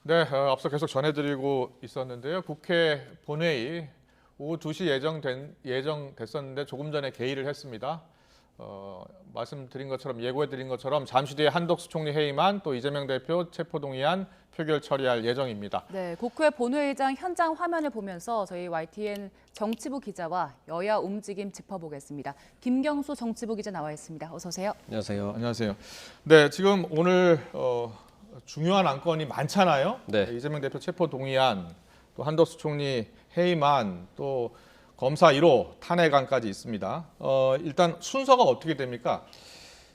네, 앞서 계속 전해드리고 있었는데요. 국회 본회의 오후 2시 예정됐었는데 조금 전에 개의를 했습니다. 말씀드린 것처럼 예고해드린 것처럼 잠시 뒤에 한덕수 총리 해임안 또 이재명 대표 체포동의안 표결 처리할 예정입니다. 네, 국회 본회의장 현장 화면을 보면서 저희 YTN 정치부 기자와 여야 움직임 짚어보겠습니다. 김경수 정치부 기자 나와 있습니다. 어서 오세요. 안녕하세요. 안녕하세요. 네, 지금 오늘 중요한 안건이 많잖아요. 네. 이재명 대표 체포동의안, 또 한덕수 총리 해임안, 또 검사 1호 탄핵안까지 있습니다. 일단 순서가 어떻게 됩니까?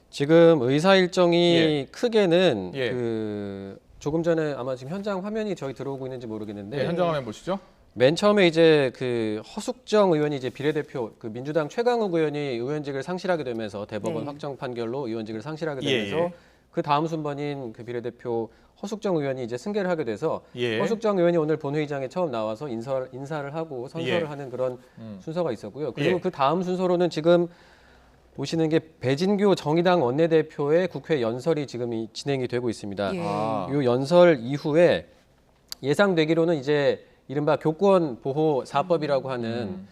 지금 의사 일정이 예. 크게는 예. 조금 전에 아마 지금 현장 화면이 저희 들어오고 있는지 모르겠는데 네, 현장 화면 보시죠. 맨 처음에 이제 그 허숙정 의원이 이제 비례대표 그 민주당 최강욱 의원이 의원직을 상실하게 되면서 대법원 확정 판결로 의원직을 상실하게 되면서 예. 그 다음 순번인 그 비례대표 허숙정 의원이 이제 승계를 하게 돼서 예. 허숙정 의원이 오늘 본회의장에 처음 나와서 인사를 하고 선서를 예. 하는 그런 순서가 있었고요. 그리고 예. 그 다음 순서로는 지금 보시는 게 배진규 정의당 원내대표의 국회 연설이 지금 진행이 되고 있습니다. 예. 이 연설 이후에 예상되기로는 이제 이른바 교권 보호 4법이라고 하는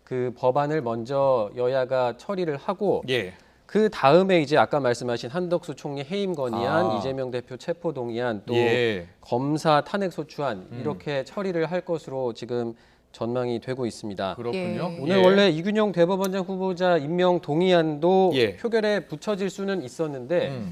그 법안을 먼저 여야가 처리를 하고 예. 그 다음에 이제 아까 말씀하신 한덕수 총리 해임 건의안, 이재명 대표 체포 동의안, 또 예. 검사 탄핵 소추안 이렇게 처리를 할 것으로 지금 전망이 되고 있습니다. 그렇군요. 예. 오늘 예. 원래 이균용 대법원장 후보자 임명 동의안도 예. 표결에 붙여질 수는 있었는데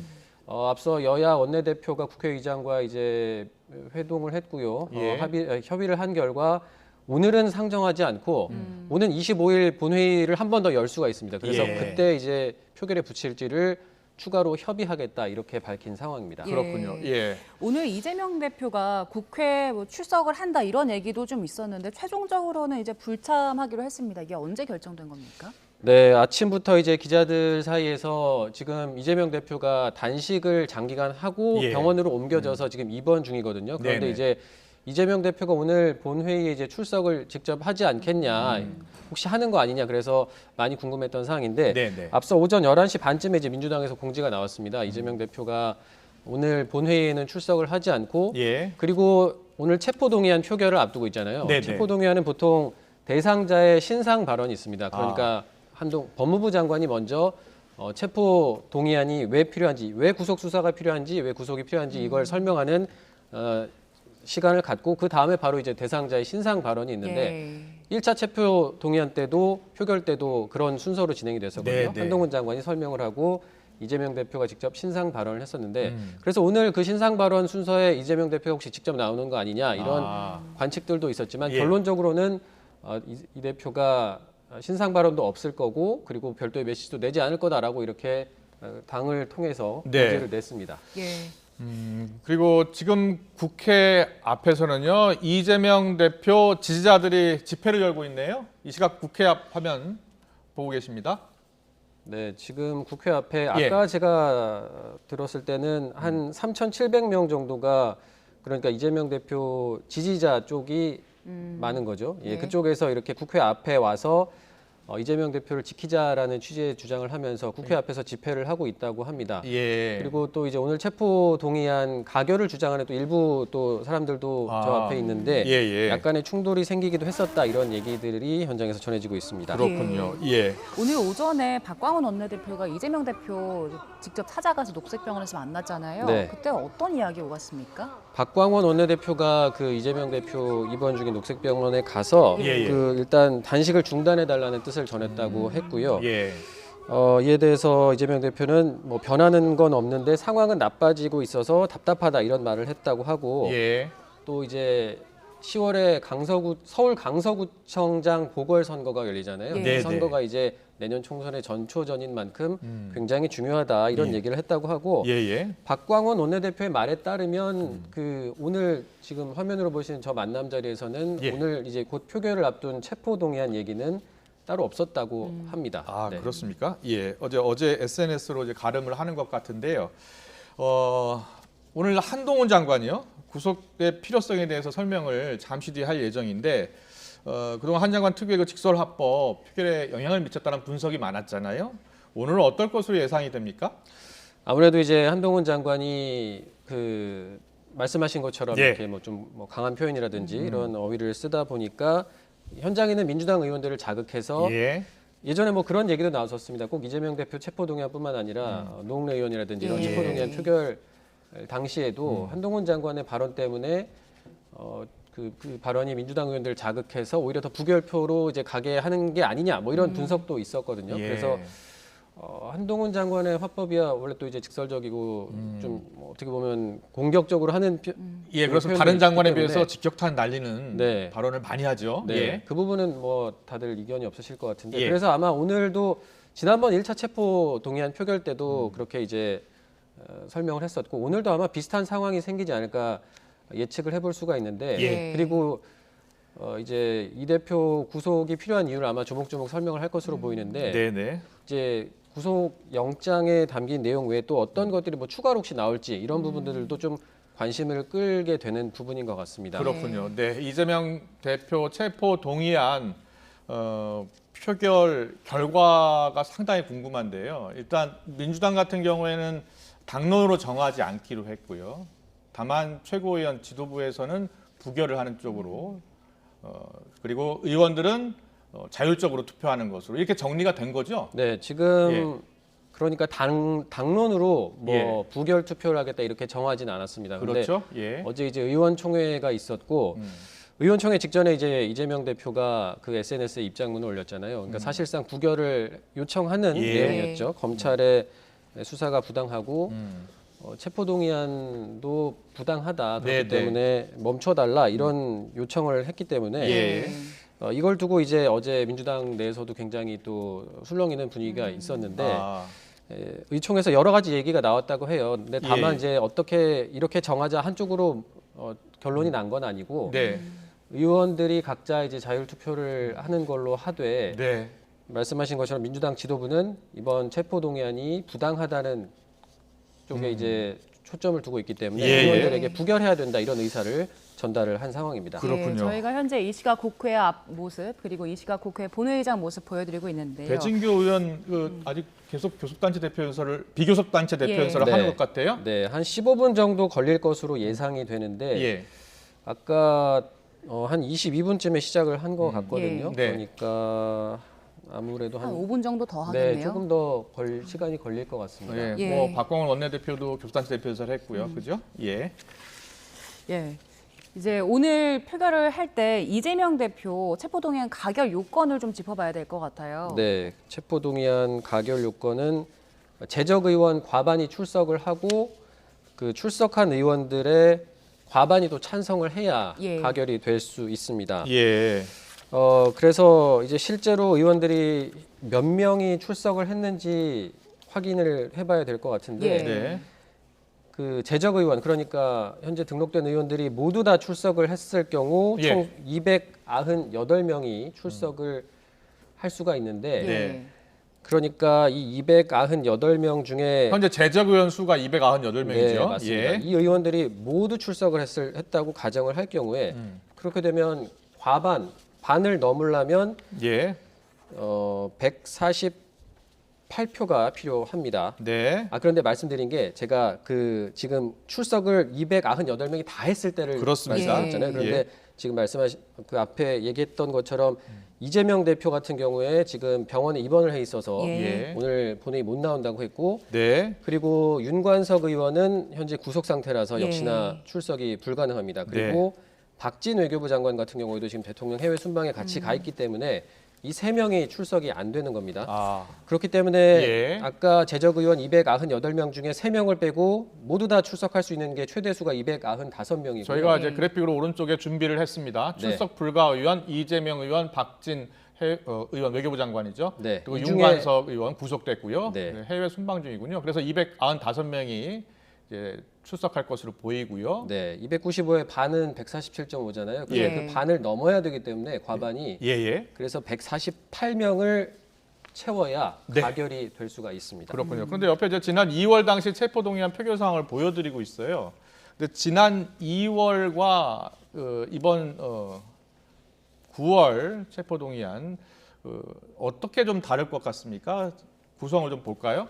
앞서 여야 원내대표가 국회의장과 이제 회동을 했고요. 예. 협의를 한 결과 오늘은 상정하지 않고 오는 25일 본회의를 한 번 더 열 수가 있습니다. 그래서 예. 그때 이제 표결에 붙일지를 추가로 협의하겠다 이렇게 밝힌 상황입니다. 예. 그렇군요. 예. 오늘 이재명 대표가 국회 출석을 한다 이런 얘기도 좀 있었는데 최종적으로는 이제 불참하기로 했습니다. 이게 언제 결정된 겁니까? 네, 아침부터 이제 기자들 사이에서 지금 이재명 대표가 단식을 장기간 하고 예. 병원으로 옮겨져서 지금 입원 중이거든요. 그런데 네네. 이제 이재명 대표가 오늘 본회의에 이제 출석을 직접 하지 않겠냐, 혹시 하는 거 아니냐, 그래서 많이 궁금했던 사항인데 네네. 앞서 오전 11시 반쯤에 이제 민주당에서 공지가 나왔습니다. 이재명 대표가 오늘 본회의에는 출석을 하지 않고 예. 그리고 오늘 체포동의안 표결을 앞두고 있잖아요. 네네. 체포동의안은 보통 대상자의 신상 발언이 있습니다. 그러니까 법무부 장관이 먼저 체포 동의안이 왜 필요한지, 왜 구속 수사가 필요한지, 왜 구속이 필요한지 이걸 설명하는 시간을 갖고 그 다음에 바로 이제 대상자의 신상 발언이 있는데 1차 체포 동의안 때도 표결 때도 그런 순서로 진행이 됐었거든요. 네네. 한동훈 장관이 설명을 하고 이재명 대표가 직접 신상 발언을 했었는데 그래서 오늘 그 신상 발언 순서에 이재명 대표가 혹시 직접 나오는 거 아니냐 이런 관측들도 있었지만 예. 결론적으로는 이 대표가 신상 발언도 없을 거고 그리고 별도의 메시지도 내지 않을 거다라고 이렇게 당을 통해서 네. 공지를 냈습니다. 예. 그리고 지금 국회 앞에서는요, 이재명 대표 지지자들이 집회를 열고 있네요. 이 시각 국회 앞 화면 보고 계십니다. 네, 지금 국회 앞에 예. 아까 제가 들었을 때는 한 3,700명 정도가 그러니까 이재명 대표 지지자 쪽이 많은 거죠. 예, 네. 그쪽에서 이렇게 국회 앞에 와서 이재명 대표를 지키자라는 취지의 주장을 하면서 국회 앞에서 집회를 하고 있다고 합니다. 예. 그리고 또 이제 오늘 체포 동의안 가결을 주장하는 또 일부 또 사람들도 저 앞에 있는데 예. 약간의 충돌이 생기기도 했었다 이런 얘기들이 현장에서 전해지고 있습니다. 그렇군요. 예. 오늘 오전에 박광원 원내대표가 이재명 대표 직접 찾아가서 녹색병원에서 만났잖아요. 네. 그때 어떤 이야기 오갔습니까? 박광원 원내대표가 그 이재명 대표 입원 중인 녹색병원에 가서 예. 그 일단 단식을 중단해 달라는 뜻을 전했다고 했고요. 예. 이에 대해서 이재명 대표는 뭐 변하는 건 없는데 상황은 나빠지고 있어서 답답하다 이런 말을 했다고 하고 예. 또 이제 10월에 서울 강서구청장 보궐선거가 열리잖아요. 예. 이 네네. 선거가 이제 내년 총선의 전초전인 만큼 굉장히 중요하다 이런 얘기를 했다고 하고 예. 박광원 원내대표의 말에 따르면 그 오늘 지금 화면으로 보시는 저 만남 자리에서는 예. 오늘 이제 곧 표결을 앞둔 체포 동의안 얘기는 따로 없었다고 합니다. 아, 네. 그렇습니까? 예. 어제 SNS로 이제 가름을 하는 것 같은데요. 오늘 한동훈 장관이요. 구속의 필요성에 대해서 설명을 잠시 뒤에 할 예정인데 그동안 한 장관 특유의 그 직설화법 표결에 영향을 미쳤다는 분석이 많았잖아요. 오늘은 어떨 것으로 예상이 됩니까? 아무래도 이제 한동훈 장관이 그 말씀하신 것처럼 예. 이렇게 뭐 좀 강한 표현이라든지 이런 어휘를 쓰다 보니까 현장에 있는 민주당 의원들을 자극해서 예. 예전에 뭐 그런 얘기도 나왔었습니다. 꼭 이재명 대표 체포동의안뿐만 아니라 노웅래 의원이라든지 이런 예. 체포동의안 표결 당시에도 한동훈 장관의 발언 때문에 그 발언이 민주당 의원들을 자극해서 오히려 더 부결표로 이제 가게 하는 게 아니냐 뭐 이런 분석도 있었거든요. 예. 그래서 한동훈 장관의 화법이야 원래 또 이제 직설적이고 좀뭐 어떻게 보면 공격적으로 하는 예, 그래서 표현도 다른 있기 장관에 때문에 비해서 직격탄 날리는 네. 발언을 많이 하죠. 네, 예. 그 부분은 뭐 다들 이견이 없으실 것 같은데 예. 그래서 아마 오늘도 지난번 1차 체포 동의안 표결 때도 그렇게 이제 설명을 했었고 오늘도 아마 비슷한 상황이 생기지 않을까 예측을 해볼 수가 있는데 예. 그리고 이제 이 대표 구속이 필요한 이유를 아마 조목조목 설명을 할 것으로 보이는데 네, 네. 이제 구속 영장에 담긴 내용 외에 또 어떤 것들이 뭐 추가로 혹시 나올지 이런 부분들도 좀 관심을 끌게 되는 부분인 것 같습니다. 그렇군요. 네, 이재명 대표 체포 동의안 표결 결과가 상당히 궁금한데요. 일단 민주당 같은 경우에는 당론으로 정하지 않기로 했고요. 다만 최고위원 지도부에서는 부결을 하는 쪽으로 그리고 의원들은 자율적으로 투표하는 것으로 이렇게 정리가 된 거죠. 네, 지금 그러니까 당론으로 뭐 예. 부결 투표를 하겠다 이렇게 정하진 않았습니다. 근데 그렇죠. 예. 어제 이제 의원총회가 있었고 의원총회 직전에 이제 이재명 대표가 그 SNS에 입장문을 올렸잖아요. 그러니까 사실상 부결을 요청하는 예. 내용이었죠. 검찰의 수사가 부당하고 음. 체포동의안도 부당하다. 그렇기 네, 네. 때문에 멈춰달라 이런 요청을 했기 때문에 예. 이걸 두고 이제 어제 민주당 내에서도 굉장히 또 술렁이는 분위기가 있었는데 아, 의총에서 여러 가지 얘기가 나왔다고 해요. 근데 다만 예. 이제 어떻게 이렇게 정하자 한쪽으로 결론이 난 건 아니고 네. 의원들이 각자 이제 자율 투표를 하는 걸로 하되 네. 말씀하신 것처럼 민주당 지도부는 이번 체포 동의안이 부당하다는 쪽에 이제 초점을 두고 있기 때문에 예, 예. 의원들에게 부결해야 된다 이런 의사를 전달을 한 상황입니다. 그렇군요. 예, 저희가 현재 이시각 국회 앞 모습 그리고 이시각 국회 본회의장 모습 보여드리고 있는데요. 배진교 의원 아직 계속 교섭단체 대표 연설을 비교섭단체 대표 예. 연설을 네. 하는 것 같아요. 네, 한 15분 정도 걸릴 것으로 예상이 되는데 예. 아까 한 22분쯤에 시작을 한 것 같거든요. 예. 네. 그러니까 아무래도 한 한 5분 정도 더 네, 하겠네요. 조금 더 시간이 걸릴 것 같습니다. 예. 예. 뭐 박광원 원내대표도 교섭단체 대표 연설을 했고요. 그죠? 예. 예. 이제 오늘 표결을 할 때 이재명 대표 체포동의안 가결 요건을 좀 짚어봐야 될 것 같아요. 네, 체포동의안 가결 요건은 재적 의원 과반이 출석을 하고 그 출석한 의원들의 과반이 또 찬성을 해야 예. 가결이 될 수 있습니다. 예. 그래서 이제 실제로 의원들이 몇 명이 출석을 했는지 확인을 해봐야 될 것 같은데 예. 네. 그 재적 의원 그러니까 현재 등록된 의원들이 모두 다 출석을 했을 경우 예. 총 298명이 출석을 할 수가 있는데 네. 그러니까 이 298명 중에 현재 재적 의원 수가 298명이죠. 네, 맞습니다. 예. 이 의원들이 모두 출석을 했다고 가정을 할 경우에 그렇게 되면 반을 넘으려면 예. 148표가 필요합니다. 네. 그런데 말씀드린 게 제가 그 지금 출석을 298명이 다 했을 때를 그렇습니다. 말씀드렸잖아요. 그런데 예. 지금 말씀하신 그 앞에 얘기했던 것처럼 이재명 대표 같은 경우에 지금 병원에 입원을 해 있어서 예. 예. 오늘 본회의 못 나온다고 했고 네. 그리고 윤관석 의원은 현재 구속 상태라서 예. 역시나 출석이 불가능합니다. 그리고 박진 외교부 장관 같은 경우에도 지금 대통령 해외 순방에 같이 가 있기 때문에 이 세 명이 출석이 안 되는 겁니다. 아. 그렇기 때문에 예. 아까 재적 의원 298명 중에 3명을 빼고 모두 다 출석할 수 있는 게 최대 수가 295명이고요. 저희가 예. 이제 그래픽으로 오른쪽에 준비를 했습니다. 네. 출석 불가 의원 이재명 의원, 박진 의원 외교부 장관이죠. 네. 그리고 이 중에- 윤관석 의원 구속됐고요. 네. 네, 해외 순방 중이군요. 그래서 295명이 이제 출석할 것으로 보이고요. 네, 295의 반은 147.5잖아요. 근데 예. 그 반을 넘어야 되기 때문에 과반이 예예. 그래서 148명을 채워야 네. 가결이 될 수가 있습니다. 그렇군요. 그런데 옆에 이제 지난 2월 당시 체포동의안 표결 상황을 보여드리고 있어요. 근데 지난 2월과 이번 9월 체포동의안 어떻게 좀 다를 것 같습니까? 구성을 좀 볼까요?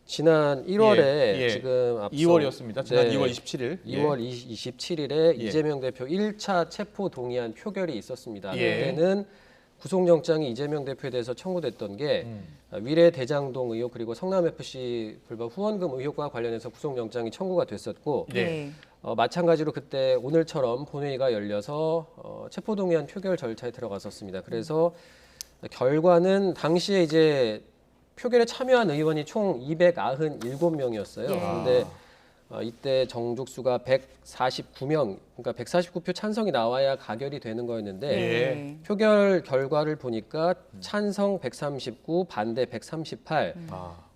지난 1월에 예. 지금 앞서 2월이었습니다. 지난 네, 2월 27일. 2월 27일에 예. 이재명 대표 1차 체포 동의안 표결이 있었습니다. 예. 그때는 구속영장이 이재명 대표에 대해서 청구됐던 게 위례 대장동 의혹 그리고 성남FC 불법 후원금 의혹과 관련해서 구속영장이 청구가 됐었고 네. 마찬가지로 그때 오늘처럼 본회의가 열려서 체포동의안 표결 절차에 들어갔었습니다. 그래서 결과는 당시에 이제 표결에 참여한 의원이 총 297명이었어요. 예. 그런데 이때 정족수가 149명, 그러니까 149표 찬성이 나와야 가결이 되는 거였는데 네. 표결 결과를 보니까 찬성 139, 반대 138,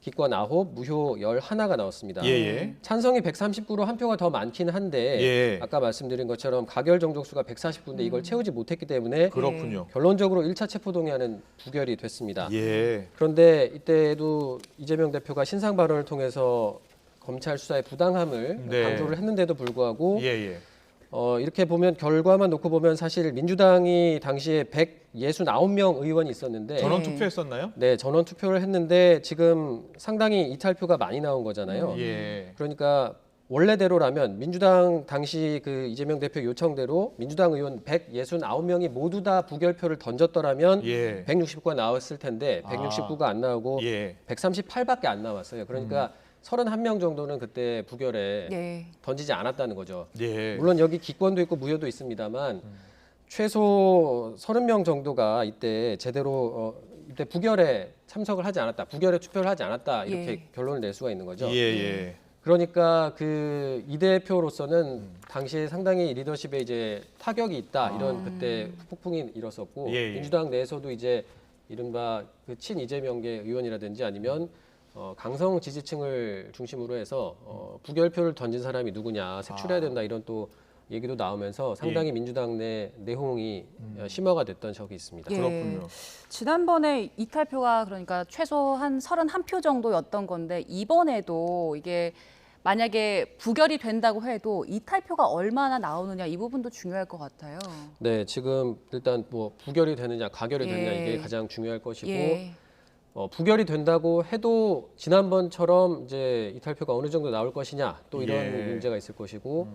기권 9, 무효 11가 나왔습니다. 예. 찬성이 139로 한 표가 더 많긴 한데 예. 아까 말씀드린 것처럼 가결 정족수가 149인데 이걸 채우지 못했기 때문에 그렇군요. 결론적으로 1차 체포동의안은 부결이 됐습니다. 예. 그런데 이때도 이재명 대표가 신상 발언을 통해서 검찰 수사의 부당함을 네. 강조를 했는데도 불구하고 예. 이렇게 보면 결과만 놓고 보면 사실 민주당이 당시에 169명 의원이 있었는데 전원 투표했었나요? 네, 전원 투표를 했는데 지금 상당히 이탈표가 많이 나온 거잖아요. 예. 그러니까 원래대로라면 민주당 당시 그 이재명 대표 요청대로 민주당 의원 169명이 모두 다 부결표를 던졌더라면 예. 169가 나왔을 텐데 169가 안 나오고 예. 138밖에 안 나왔어요. 그러니까 31명 정도는 그때 부결에 네. 던지지 않았다는 거죠. 예. 물론 여기 기권도 있고 무효도 있습니다만 최소 30명 정도가 이때 제대로 이때 부결에 참석을 하지 않았다, 부결에 투표를 하지 않았다 이렇게 예. 결론을 낼 수가 있는 거죠. 예. 그러니까 그 이 대표로서는 당시에 상당히 리더십에 이제 타격이 있다 이런 그때 폭풍이 일었었고 예. 민주당 내에서도 이제 이른바 그 친 이재명계 의원이라든지 아니면 강성 지지층을 중심으로 해서 부결표를 던진 사람이 누구냐 색출해야 된다 이런 또 얘기도 나오면서 상당히 민주당 내 내홍이 심화가 됐던 적이 있습니다. 예. 그렇군요. 지난번에 이탈표가 그러니까 최소 한 31표 정도였던 건데 이번에도 이게 만약에 부결이 된다고 해도 이탈표가 얼마나 나오느냐 이 부분도 중요할 것 같아요. 네, 지금 일단 뭐 부결이 되느냐 가결이 되느냐 예. 이게 가장 중요할 것이고 예. 부결이 된다고 해도 지난번처럼 이제 이탈표가 어느 정도 나올 것이냐 또 이런 예. 문제가 있을 것이고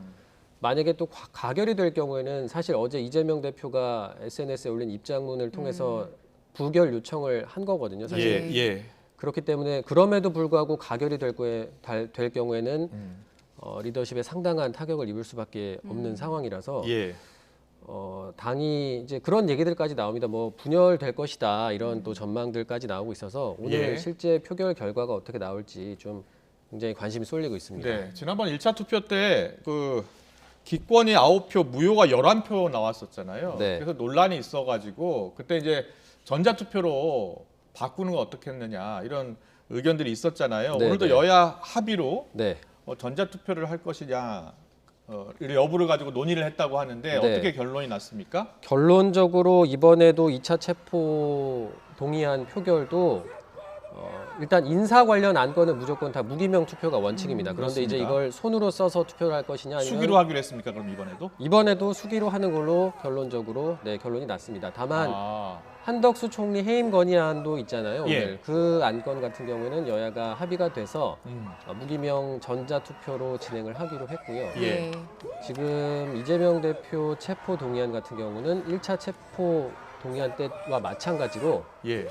만약에 또 가결이 될 경우에는 사실 어제 이재명 대표가 SNS에 올린 입장문을 통해서 부결 요청을 한 거거든요. 사실 예. 그렇기 때문에 그럼에도 불구하고 가결이 될 경우에는 리더십에 상당한 타격을 입을 수밖에 없는 상황이라서 예. 당이 이제 그런 얘기들까지 나옵니다. 뭐 분열될 것이다 이런 또 전망들까지 나오고 있어서 오늘 예. 실제 표결 결과가 어떻게 나올지 좀 굉장히 관심이 쏠리고 있습니다. 네. 지난번 1차 투표 때 그 기권이 9표, 무효가 11표 나왔었잖아요. 네. 그래서 논란이 있어가지고 그때 이제 전자투표로 바꾸는 거 어떻게 했느냐 이런 의견들이 있었잖아요. 네, 오늘도 네. 여야 합의로 네. 전자투표를 할 것이냐 이 여부를 가지고 논의를 했다고 하는데 네. 어떻게 결론이 났습니까? 결론적으로 이번에도 2차 체포 동의안 표결도 일단 인사 관련 안건은 무조건 다 무기명 투표가 원칙입니다. 그런데 이제 그렇습니다. 이걸 손으로 써서 투표를 할 것이냐 아니면 수기로 하기로 했습니까? 그럼 이번에도? 이번에도 수기로 하는 걸로 결론적으로 결론이 났습니다. 다만 아, 한덕수 총리 해임 건의안도 있잖아요. 예. 오늘 그 안건 같은 경우에는 여야가 합의가 돼서 음. 무기명 전자투표로 진행을 하기로 했고요. 예. 지금 이재명 대표 체포 동의안 같은 경우는 1차 체포 동의안 때와 마찬가지로 예.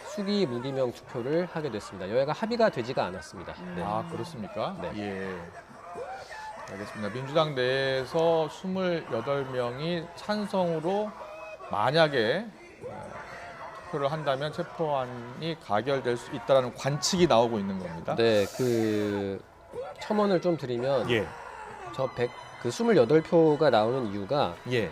수기 무기명 투표를 하게 됐습니다. 여야가 합의가 되지가 않았습니다. 네. 아, 그렇습니까? 네. 예. 알겠습니다. 민주당 내에서 28명이 찬성으로 만약에 투표를 한다면 체포안이 가결될 수 있다는 관측이 나오고 있는 겁니다. 네, 그 첨언을 좀 드리면 예. 그 28표가 나오는 이유가 예.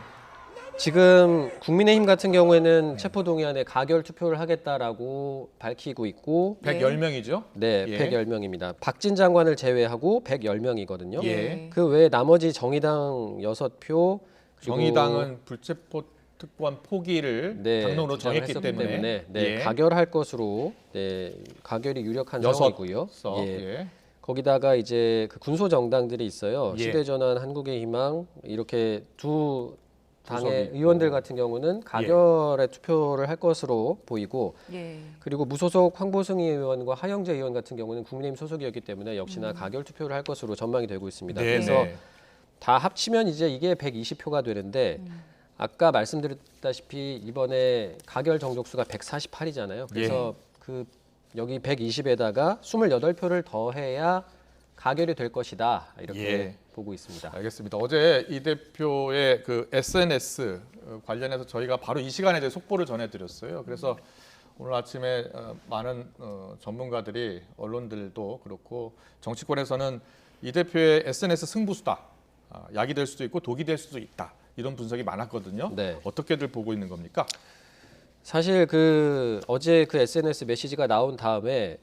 지금 국민의힘 같은 경우에는 체포동의안에 가결 투표를 하겠다라고 밝히고 있고 110명이죠? 네, 예. 110명입니다. 박진 장관을 제외하고 110명이거든요. 예. 그 외에 나머지 정의당 6표 정의당은 불체포 특권 포기를 당론으로 주장을 정했기 했었기 때문에 네, 가결할 것으로 가결이 유력한 상황이고요. 예. 거기다가 이제 그 군소 정당들이 있어요. 예. 시대전환, 한국의 희망 이렇게 두 당의 구속이 의원들 있고. 같은 경우는 가결에 투표를 할 것으로 보이고 예. 그리고 무소속 황보승 의원과 하영재 의원 같은 경우는 국민의힘 소속이었기 때문에 역시나 가결 투표를 할 것으로 전망이 되고 있습니다. 네, 그래서 네. 다 합치면 이제 이게 120표가 되는데 아까 말씀드렸다시피 이번에 가결 정족수가 148이잖아요. 그래서 그 여기 120에다가 28표를 더해야 가결이 될 것이다 이렇게 예. 보고 있습니다. 알겠습니다. 어제 이 대표의 그 SNS 관련해서 저희가 바로 이 시간에 이제 속보를 전해드렸어요. 그래서 오늘 아침에 많은 전문가들이 언론들도 그렇고 정치권에서는 이 대표의 SNS 승부수다. 약이 될 수도 있고 독이 될 수도 있다. 이런 분석이 많았거든요. 네. 어떻게들 보고 있는 겁니까? 사실 그 어제 그 SNS 메시지가 나온 다음에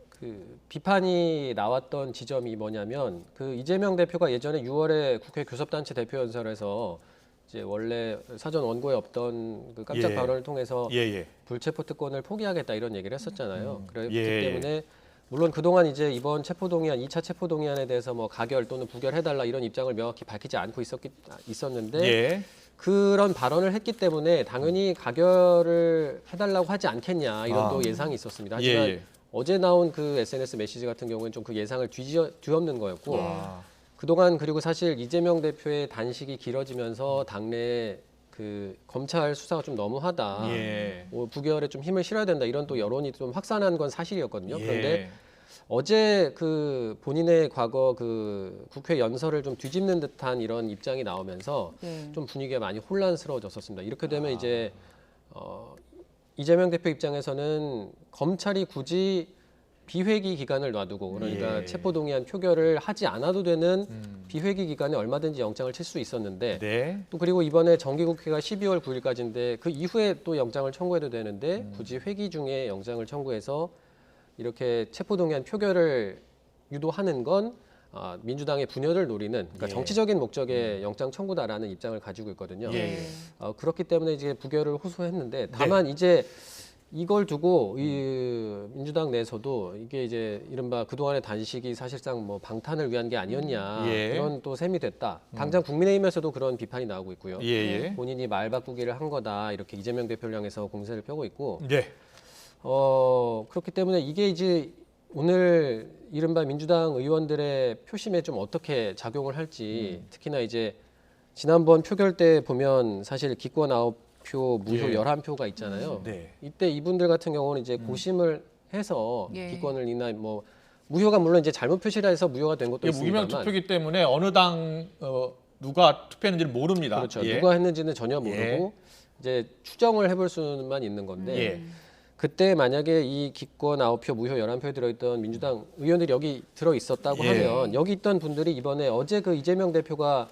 그 비판이 나왔던 지점이 뭐냐면 그 이재명 대표가 예전에 6월에 국회 교섭단체 대표연설에서 이제 원래 사전 원고에 없던 그 깜짝 예. 발언을 통해서 예. 불체포 특권을 포기하겠다 이런 얘기를 했었잖아요. 그렇기 예. 때문에 물론 그동안 이제 이번 체포동의안, 2차 체포동의안에 대해서 뭐 가결 또는 부결해달라 이런 입장을 명확히 밝히지 않고 있었는데 예. 그런 발언을 했기 때문에 당연히 가결을 해달라고 하지 않겠냐 이런 또 예상이 있었습니다. 하지만 예. 어제 나온 그 SNS 메시지 같은 경우는 좀 그 예상을 뒤엎는 거였고 아. 그동안 그리고 사실 이재명 대표의 단식이 길어지면서 당내 그 검찰 수사가 좀 너무하다. 예. 뭐 부결에 좀 힘을 실어야 된다 이런 또 여론이 좀 확산한 건 사실이었거든요. 예. 그런데 어제 그 본인의 과거 그 국회 연설을 좀 뒤집는 듯한 이런 입장이 나오면서 예. 좀 분위기가 많이 혼란스러워졌었습니다. 이렇게 되면 이제 이재명 대표 입장에서는 검찰이 굳이 비회기 기간을 놔두고 그러니까 예. 체포동의안 표결을 하지 않아도 되는 비회기 기간에 얼마든지 영장을 칠 수 있었는데 네. 또 그리고 이번에 정기국회가 12월 9일까지인데 그 이후에 또 영장을 청구해도 되는데 굳이 회기 중에 영장을 청구해서 이렇게 체포동의안 표결을 유도하는 건 민주당의 분열을 노리는 그러니까 예. 정치적인 목적의 영장 청구다라는 입장을 가지고 있거든요. 예. 그렇기 때문에 이제 부결을 호소했는데 다만 이제 이걸 두고 이 민주당 내에서도 이게 이제 이른바 그동안의 단식이 사실상 뭐 방탄을 위한 게 아니었냐 예. 그런 또 셈이 됐다. 당장 국민의힘에서도 그런 비판이 나오고 있고요. 예. 본인이 말 바꾸기를 한 거다 이렇게 이재명 대표를 향해서 공세를 펴고 있고 예. 그렇기 때문에 이게 이제 오늘 이른바 민주당 의원들의 표심에 좀 어떻게 작용을 할지 특히나 이제 지난번 표결 때 보면 사실 기권 9표, 무효 예. 11표가 있잖아요. 네. 이때 이분들 같은 경우는 이제 고심을 해서 예. 기권을 이나 뭐 무효가 물론 이제 잘못 표시라 해서 무효가 된 것도 이게 무기명 있습니다만 투표이기 때문에 어느 당 누가 투표했는지를 모릅니다. 그렇죠. 예. 누가 했는지는 전혀 모르고 예. 이제 추정을 해볼 수만 있는 건데 예. 그때 만약에 이 기권 9표, 무효 11표에 들어있던 민주당 의원들이 여기 들어 있었다고 예. 하면 여기 있던 분들이 이번에 어제 그 이재명 대표가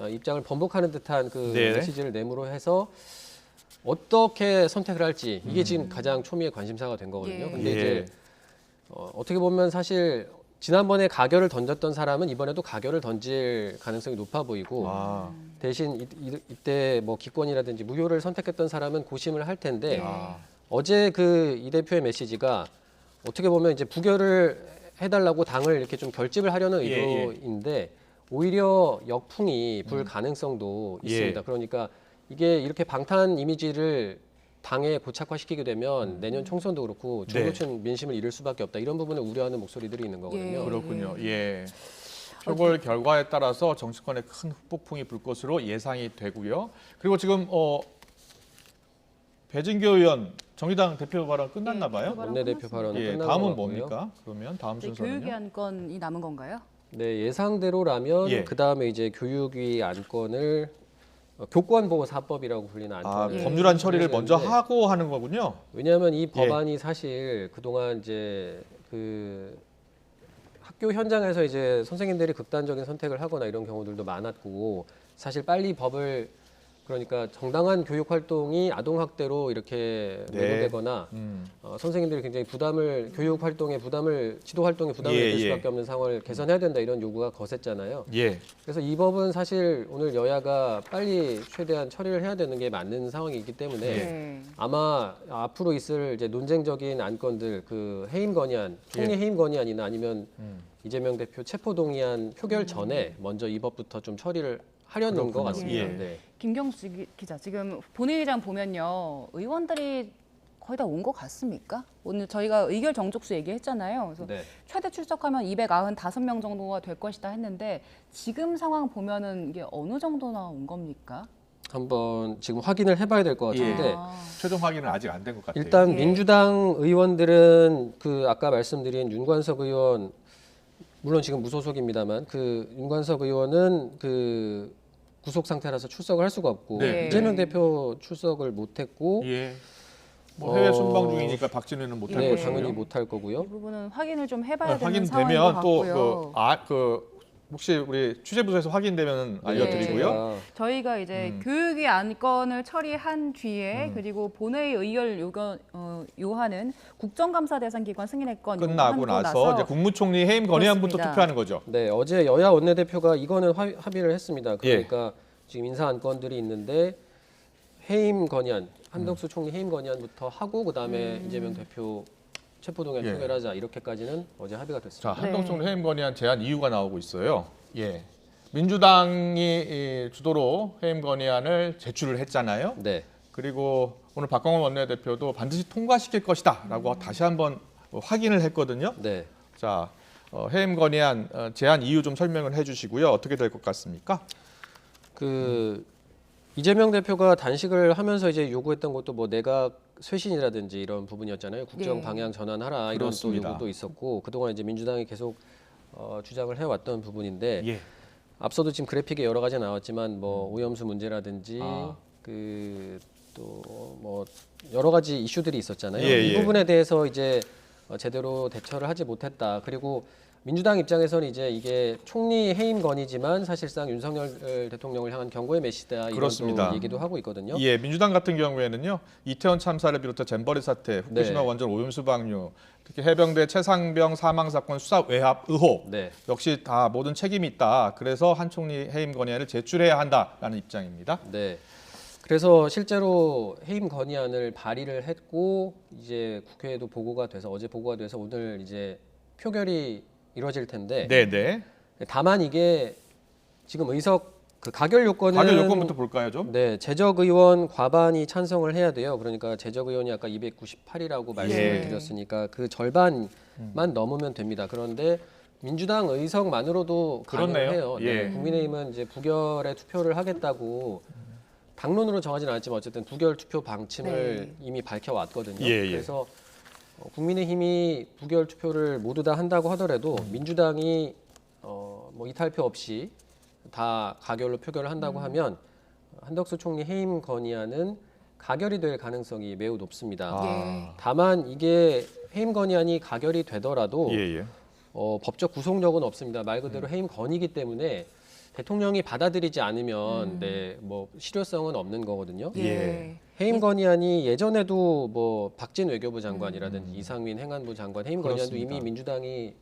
입장을 번복하는 듯한 그 네. 메시지를 내므로 해서 어떻게 선택을 할지 이게 지금 가장 초미의 관심사가 된 거거든요. 예. 근데 예. 이제 어떻게 보면 사실 지난번에 가결을 던졌던 사람은 이번에도 가결을 던질 가능성이 높아 보이고 아. 대신 이때 뭐 기권이라든지 무효를 선택했던 사람은 고심을 할 텐데 아. 어제 그 이 대표의 메시지가 어떻게 보면 이제 부결을 해달라고 당을 이렇게 좀 결집을 하려는 예, 의도인데 오히려 역풍이 불 가능성도 예. 있습니다. 그러니까 이게 이렇게 방탄 이미지를 당에 고착화시키게 되면 내년 총선도 그렇고 네. 중도층 민심을 잃을 수밖에 없다. 이런 부분을 우려하는 목소리들이 있는 거거든요. 예. 그렇군요. 예. 표결 결과에 따라서 정치권에 큰 후폭풍이 불 것으로 예상이 되고요. 그리고 지금 배진교 의원 정의당 대표 발언 끝났나 봐요. 원내대표 발언은 예, 끝난 다음은 것 같고요. 뭡니까? 그러면 다음 이제 순서는요? 교육위 안건이 남은 건가요? 네, 예상대로라면 예. 그 다음에 이제 교육위 안건을 교권보호사법이라고 불리는 안건을 법률안 처리를 먼저 하는데 하고 하는 거군요. 왜냐하면 이 법안이 사실 그동안 이제 그 학교 현장에서 이제 선생님들이 극단적인 선택을 하거나 이런 경우들도 많았고 사실 빨리 법을 그러니까 정당한 교육 활동이 아동 학대로 이렇게 네. 매도되거나 선생님들이 굉장히 교육 활동에 지도 활동에 부담을 예, 느낄 예. 수밖에 없는 상황을 개선해야 된다 이런 요구가 거셌잖아요. 예. 그래서 이 법은 사실 오늘 여야가 빨리 최대한 처리를 해야 되는 게 맞는 상황이기 때문에 네. 아마 앞으로 있을 이제 논쟁적인 안건들 그 해임 건의안, 총리 해임 건의안이나 아니면 이재명 대표 체포동의안 표결 전에 먼저 이 법부터 좀 처리를 하려는 것 그렇군요. 같습니다. 예. 네. 김경수 기자, 지금 본회의장 보면요, 의원들이 거의 다 온 것 같습니까? 오늘 저희가 의결 정족수 얘기했잖아요. 그래서 네. 최대 출석하면 295명 정도가 될 것이다 했는데 지금 상황 보면은 이게 어느 정도나 온 겁니까? 한번 지금 확인을 해봐야 될 것 같은데 아, 최종 확인은 아직 안 된 것 같아요. 일단 예. 민주당 의원들은 그 아까 말씀드린 윤관석 의원 물론 지금 무소속입니다만 그 윤관석 의원은 그 구속 상태라서 출석을 할 수가 없고 네. 이재명 대표 출석을 못했고 예. 뭐 해외 순방 어, 중이니까 박진우는 못할 네, 것이고요. 당연히 못할 거고요. 이 부분은 확인을 좀 해봐야 되는 확인되면 상황인 것 또 같고요. 혹시 우리 취재부에서 확인되면 알려드리고요. 제가 저희가 이제 교육위 안건을 처리한 뒤에 그리고 본회의 의결 요하는 국정감사 대상 기관 승인의 건 끝나고 요구한 나서 이제 국무총리 해임 건의안부터 그렇습니다. 투표하는 거죠. 네, 어제 여야 원내대표가 이거는 합의를 했습니다. 그러니까 지금 인사 안건들이 있는데 해임 건의안, 한덕수 총리 해임 건의안부터 하고 그다음에 이재명 대표 체포동의안 예. 표결하자 이렇게까지는 어제 합의가 자, 됐습니다. 한동총 해임 건의안 제안 이유가 나오고 있어요. 예. 민주당이 이 주도로 해임 건의안을 제출을 했잖아요. 네, 그리고 오늘 박광원 원내대표도 반드시 통과시킬 것이다라고 다시 한번 확인을 했거든요. 네. 자, 해임 건의안 제안 이유 좀 설명을 해주시고요. 어떻게 될 것 같습니까? 그 이재명 대표가 단식을 하면서 이제 요구했던 것도 뭐 내각 쇄신이라든지 이런 부분이었잖아요. 국정 네. 방향 전환하라 이런 또 그렇습니다. 요구도 있었고 그동안 이제 민주당이 계속 주장을 해왔던 부분인데 예. 앞서도 지금 그래픽에 여러 가지 나왔지만 뭐 오염수 문제라든지 아. 그 또 뭐 여러 가지 이슈들이 있었잖아요. 예, 이 예. 부분에 대해서 이제 제대로 대처를 하지 못했다. 그리고 민주당 입장에서는 이제 이게 총리 해임 건이지만 사실상 윤석열 대통령을 향한 경고의 메시지다 이런 그렇습니다. 또 얘기도 하고 있거든요. 예, 민주당 같은 경우에는요, 이태원 참사를 비롯해 잼버리 사태, 후쿠시마 네. 원전 오염수 방류, 특히 해병대 최상병 사망 사건 수사 외압 의혹 네. 역시 다 모든 책임이 있다. 그래서 한 총리 해임 건의안을 제출해야 한다라는 입장입니다. 네. 그래서 실제로 해임 건의안을 발의를 했고 이제 국회에도 보고가 돼서 어제 보고가 돼서 오늘 이제 표결이 이루어질 텐데 네, 네. 다만 이게 지금 의석 그 가결 요건은 가결 요건부터 볼까요, 좀? 네, 재적 의원 과반이 찬성을 해야 돼요. 그러니까 재적 의원이 아까 298이라고 말씀을 예. 드렸으니까 그 절반만 넘으면 됩니다. 그런데 민주당 의석만으로도 그렇네요. 가능해요. 예. 네, 국민의힘은 이제 부결에 투표를 하겠다고 당론으로 정하지는 않았지만 어쨌든 부결 투표 방침을 네. 이미 밝혀왔거든요. 예, 예. 그래서 국민의힘이 부결 투표를 모두 다 한다고 하더라도 민주당이 뭐 이탈표 없이 다 가결로 표결을 한다고 하면 한덕수 총리 해임 건의안은 가결이 될 가능성이 매우 높습니다. 예. 다만 이게 해임 건의안이 가결이 되더라도 예, 예. 법적 구속력은 없습니다. 말 그대로 해임 건이기 때문에 대통령이 받아들이지 않으면 뭐 실효성은 없는 거거든요. 예. 해임 건의안이 예전에도 뭐 박진 외교부 장관이라든지 이상민 행안부 장관 해임 건의안도 그렇습니다. 이미 민주당이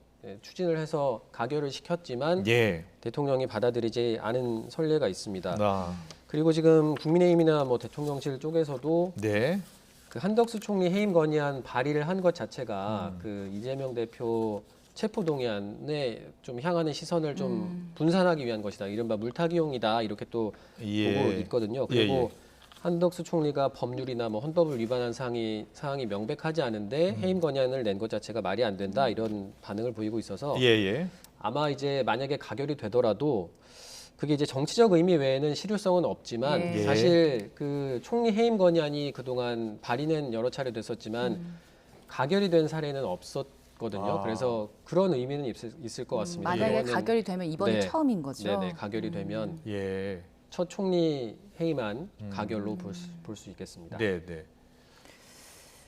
추진을 해서 가결을 시켰지만 예. 대통령이 받아들이지 않은 선례가 있습니다. 아, 그리고 지금 국민의힘이나 뭐 대통령실 쪽에서도 네. 그 한덕수 총리 해임 건의안 발의를 한 것 자체가 그 이재명 대표 체포 동의안에 좀 향하는 시선을 좀 분산하기 위한 것이다. 이른바 물타기용이다. 이렇게 또 예. 보고 있거든요. 예, 그리고 예. 한덕수 총리가 법률이나 뭐 헌법을 위반한 사항이 명백하지 않은데 해임 건의안을 낸 것 자체가 말이 안 된다. 이런 반응을 보이고 있어서 예, 예. 아마 이제 만약에 가결이 되더라도 그게 이제 정치적 의미 외에는 실효성은 없지만 예. 사실 그 총리 해임 건의안이 그동안 발의는 여러 차례 됐었지만 가결이 된 사례는 없었거든요. 아. 그래서 그런 의미는 있을 것 같습니다. 만약에 이거는- 가결이 되면 이번이 네. 처음인 거죠. 네네 가결이 되면 예. 첫 총리 해임안 가결로 볼 수 있겠습니다. 네, 네.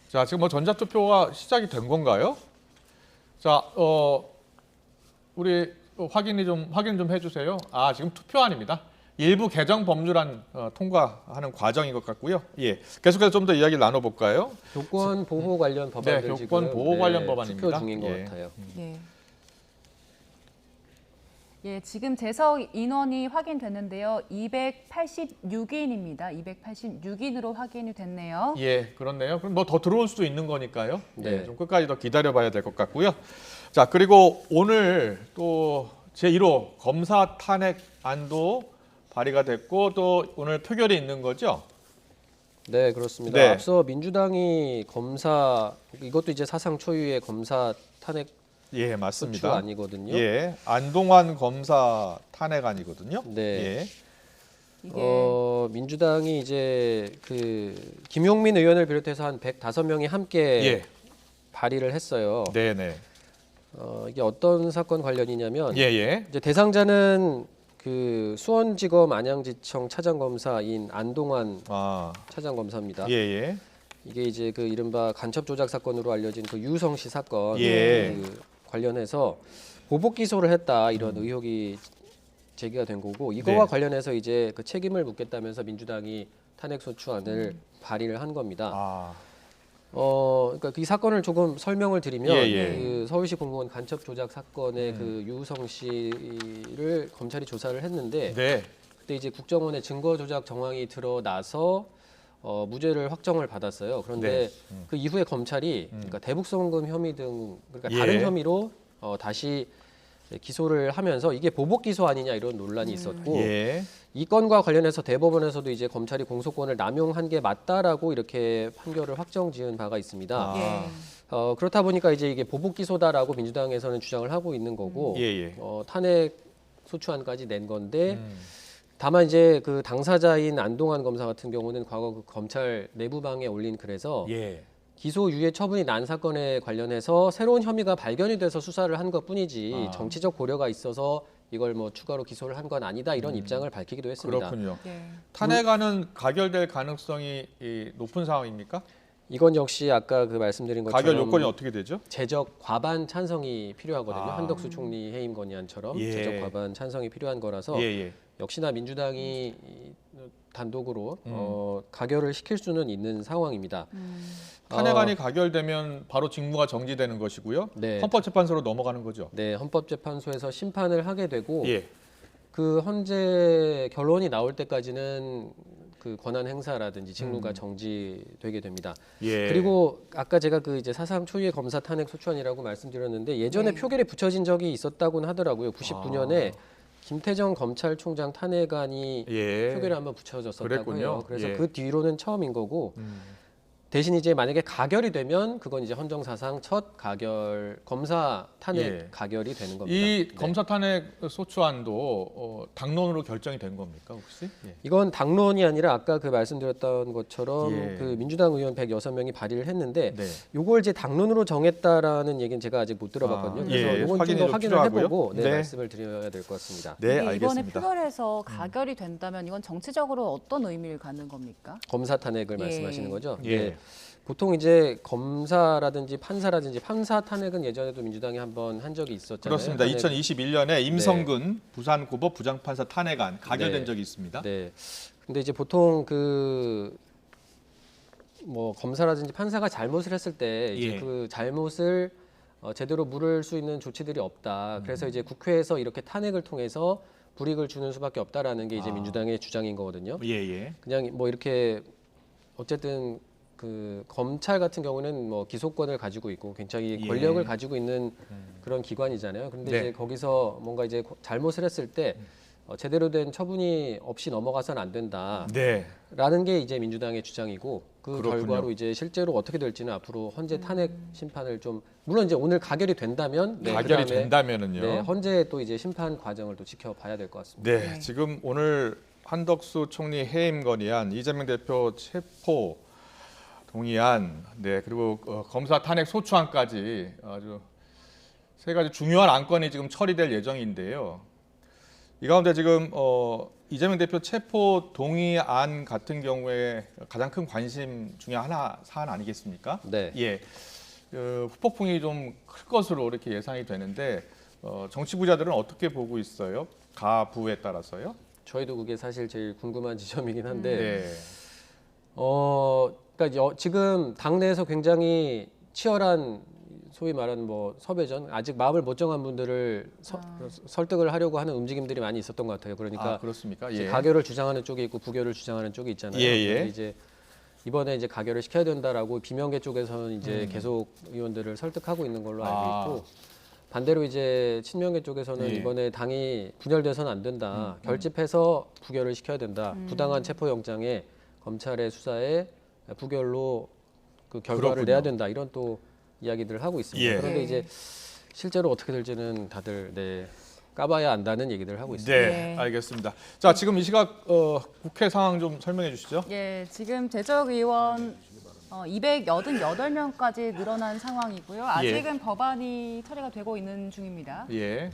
자, 지금 뭐 전자투표가 시작이 된 건가요? 자, 우리 확인 좀 해주세요. 아, 지금 투표안입니다. 일부 개정 법률안 통과하는 과정인 것 같고요. 예, 계속해서 좀 더 이야기를 나눠볼까요? 교권 보호 관련 법안들 교권 지금 보호 관련 법안입니다. 투표 중인 것 예. 같아요. 예. 예, 지금 재석 인원이 확인됐는데요. 286인입니다. 286인으로 확인이 됐네요. 예, 그렇네요. 그럼 뭐 더 들어올 수도 있는 거니까요. 네. 예, 좀 끝까지 더 기다려봐야 될 것 같고요. 자, 그리고 오늘 또 제1호 검사 탄핵안도 발의가 됐고 또 오늘 표결이 있는 거죠? 네, 그렇습니다. 네. 앞서 민주당이 검사 이것도 이제 사상 초유의 검사 탄핵 예, 소추 맞습니다. 아니거든요. 예, 안동환 검사 탄핵안이거든요. 네. 예. 이게 민주당이 이제 그 김용민 의원을 비롯해서 한 105명이 함께 예. 발의를 했어요. 네, 네. 이게 어떤 사건 관련이냐면 예, 예. 이제 대상자는 그 수원지검 안양지청 차장검사인 안동환 아, 차장검사입니다. 예, 예. 이게 이제 그 이른바 간첩 조작 사건으로 알려진 그 유성 씨 사건 예. 그 관련해서 보복 기소를 했다 이런 의혹이 제기가 된 거고 이거와 네. 관련해서 이제 그 책임을 묻겠다면서 민주당이 탄핵 소추안을 발의를 한 겁니다. 아, 그러니까 이 사건을 조금 설명을 드리면 예, 예. 그 서울시 공무원 간첩 조작 사건의 그 유성 씨를 검찰이 조사를 했는데 네. 그때 이제 국정원의 증거 조작 정황이 드러나서 무죄를 확정을 받았어요. 그런데 네. 그 이후에 검찰이 그러니까 대북송금 혐의 등 그러니까 예. 다른 혐의로 다시 기소를 하면서 이게 보복 기소 아니냐 이런 논란이 있었고 예. 이 건과 관련해서 대법원에서도 이제 검찰이 공소권을 남용한 게 맞다라고 이렇게 판결을 확정지은 바가 있습니다. 아. 예. 그렇다 보니까 이제 이게 보복 기소다라고 민주당에서는 주장을 하고 있는 거고 예, 예. 탄핵 소추안까지 낸 건데 음. 다만 이제 그 당사자인 안동환 검사 같은 경우는 과거 그 검찰 내부방에 올린 글에서 예. 기소 유예 처분이 난 사건에 관련해서 새로운 혐의가 발견이 돼서 수사를 한 것뿐이지 아. 정치적 고려가 있어서 이걸 뭐 추가로 기소를 한 건 아니다 이런 입장을 밝히기도 했습니다. 그렇군요. 예. 탄핵안은 가결될 가능성이 높은 상황입니까? 이건 역시 아까 그 말씀드린 것처럼 가결 요건이 어떻게 되죠? 제적 과반 찬성이 필요하거든요. 아. 한덕수 총리 해임 건의안처럼 예. 제적 과반 찬성이 필요한 거라서 예, 예. 역시나 민주당이 단독으로 가결을 시킬 수는 있는 상황입니다. 탄핵안이 가결되면 바로 직무가 정지되는 것이고요. 네. 헌법재판소로 넘어가는 거죠. 네, 헌법재판소에서 심판을 하게 되고 예. 그 헌재 결론이 나올 때까지는 그 권한 행사라든지 직무가 정지되게 됩니다. 예. 그리고 아까 제가 그 이제 사상 초유의 검사 탄핵 소추안이라고 말씀드렸는데 예전에 네. 표결에 붙여진 적이 있었다고는 하더라고요. 99년에 김태정 검찰총장 탄핵안이 예. 표결에 한번 붙여졌었다고 그랬군요. 해요. 그래서 예. 그 뒤로는 처음인 거고 대신 이제 만약에 가결이 되면 그건 이제 헌정사상 첫 가결 검사 탄핵 예. 가결이 되는 겁니다. 이 네. 검사 탄핵 소추안도 당론으로 결정이 된 겁니까 혹시? 예. 이건 당론이 아니라 아까 그 말씀드렸던 것처럼 예. 그 민주당 의원 106명이 발의를 했는데 네. 요걸 이제 당론으로 정했다라는 얘기는 제가 아직 못 들어봤거든요. 아, 그래서 예. 요건 확인이 좀 더 좀 확인을 필요하고요. 해보고 네, 네. 말씀을 드려야 될 것 같습니다. 네, 이게 이번에 알겠습니다. 표결에서 가결이 된다면 이건 정치적으로 어떤 의미를 갖는 겁니까? 검사 탄핵을 예. 말씀하시는 거죠? 예. 네. 보통 이제 검사라든지 판사라든지 판사 탄핵은 예전에도 민주당이 한번 한 적이 있었잖아요. 그렇습니다. 탄핵. 2021년에 임성근 부산고법 부장판사 탄핵안 가결된 네. 적이 있습니다. 네. 근데 이제 보통 그 뭐 검사라든지 판사가 잘못을 했을 때 이제 예. 그 잘못을 제대로 물을 수 있는 조치들이 없다. 그래서 이제 국회에서 이렇게 탄핵을 통해서 불이익을 주는 수밖에 없다라는 게 이제 아. 민주당의 주장인 거거든요. 예, 예. 그냥 뭐 이렇게 어쨌든 그 검찰 같은 경우는 뭐 기소권을 가지고 있고 굉장히 예. 권력을 가지고 있는 그런 기관이잖아요. 그런데 네. 이제 거기서 뭔가 이제 잘못을 했을 때 제대로 된 처분이 없이 넘어가서는 안 된다라는 네. 게 이제 민주당의 주장이고 그 그렇군요. 결과로 이제 실제로 어떻게 될지는 앞으로 헌재 탄핵 심판을 좀 물론 이제 오늘 가결이 된다면 네, 가결이 그다음에 된다면은요. 네, 헌재 또 이제 심판 과정을 또 지켜봐야 될 것 같습니다. 네, 네. 지금 오늘 한덕수 총리 해임 건의안, 이재명 대표 체포 동의안, 네 그리고 검사 탄핵 소추안까지 아주 세 가지 중요한 안건이 지금 처리될 예정인데요. 이 가운데 지금 이재명 대표 체포 동의안 같은 경우에 가장 큰 관심 중에 하나 사안 아니겠습니까? 네. 예, 후폭풍이 좀 클 것으로 이렇게 예상이 되는데 정치 부자들은 어떻게 보고 있어요? 가부에 따라서요? 저희도 그게 사실 제일 궁금한 지점이긴 한데 네. 그러니까 지금 당내에서 굉장히 치열한 소위 말하는 뭐 섭외전 아직 마음을 못 정한 분들을 설득을 하려고 하는 움직임들이 많이 있었던 것 같아요. 그러니까 그렇습니까? 이제 예. 가결을 주장하는 쪽이 있고 부결을 주장하는 쪽이 있잖아요. 예, 예. 근데 이제 이번에 이제 가결을 시켜야 된다라고 비명계 쪽에서는 이제 계속 의원들을 설득하고 있는 걸로 알고 있고 반대로 이제 친명계 쪽에서는 예. 이번에 당이 분열돼서는 안 된다. 결집해서 부결을 시켜야 된다. 부당한 체포영장에 검찰의 수사에 부결로 그 결과를 그렇군요. 내야 된다. 이런 또 이야기들을 하고 있습니다. 예. 그런데 네. 이제 실제로 어떻게 될지는 다들 까봐야 안다는 얘기들을 하고 있습니다. 네, 네. 알겠습니다. 자, 지금 이 시각 국회 상황 좀 설명해 주시죠. 예, 지금 재적 의원 288명까지 늘어난 상황이고요. 아직은 법안이 처리가 되고 있는 중입니다. 예.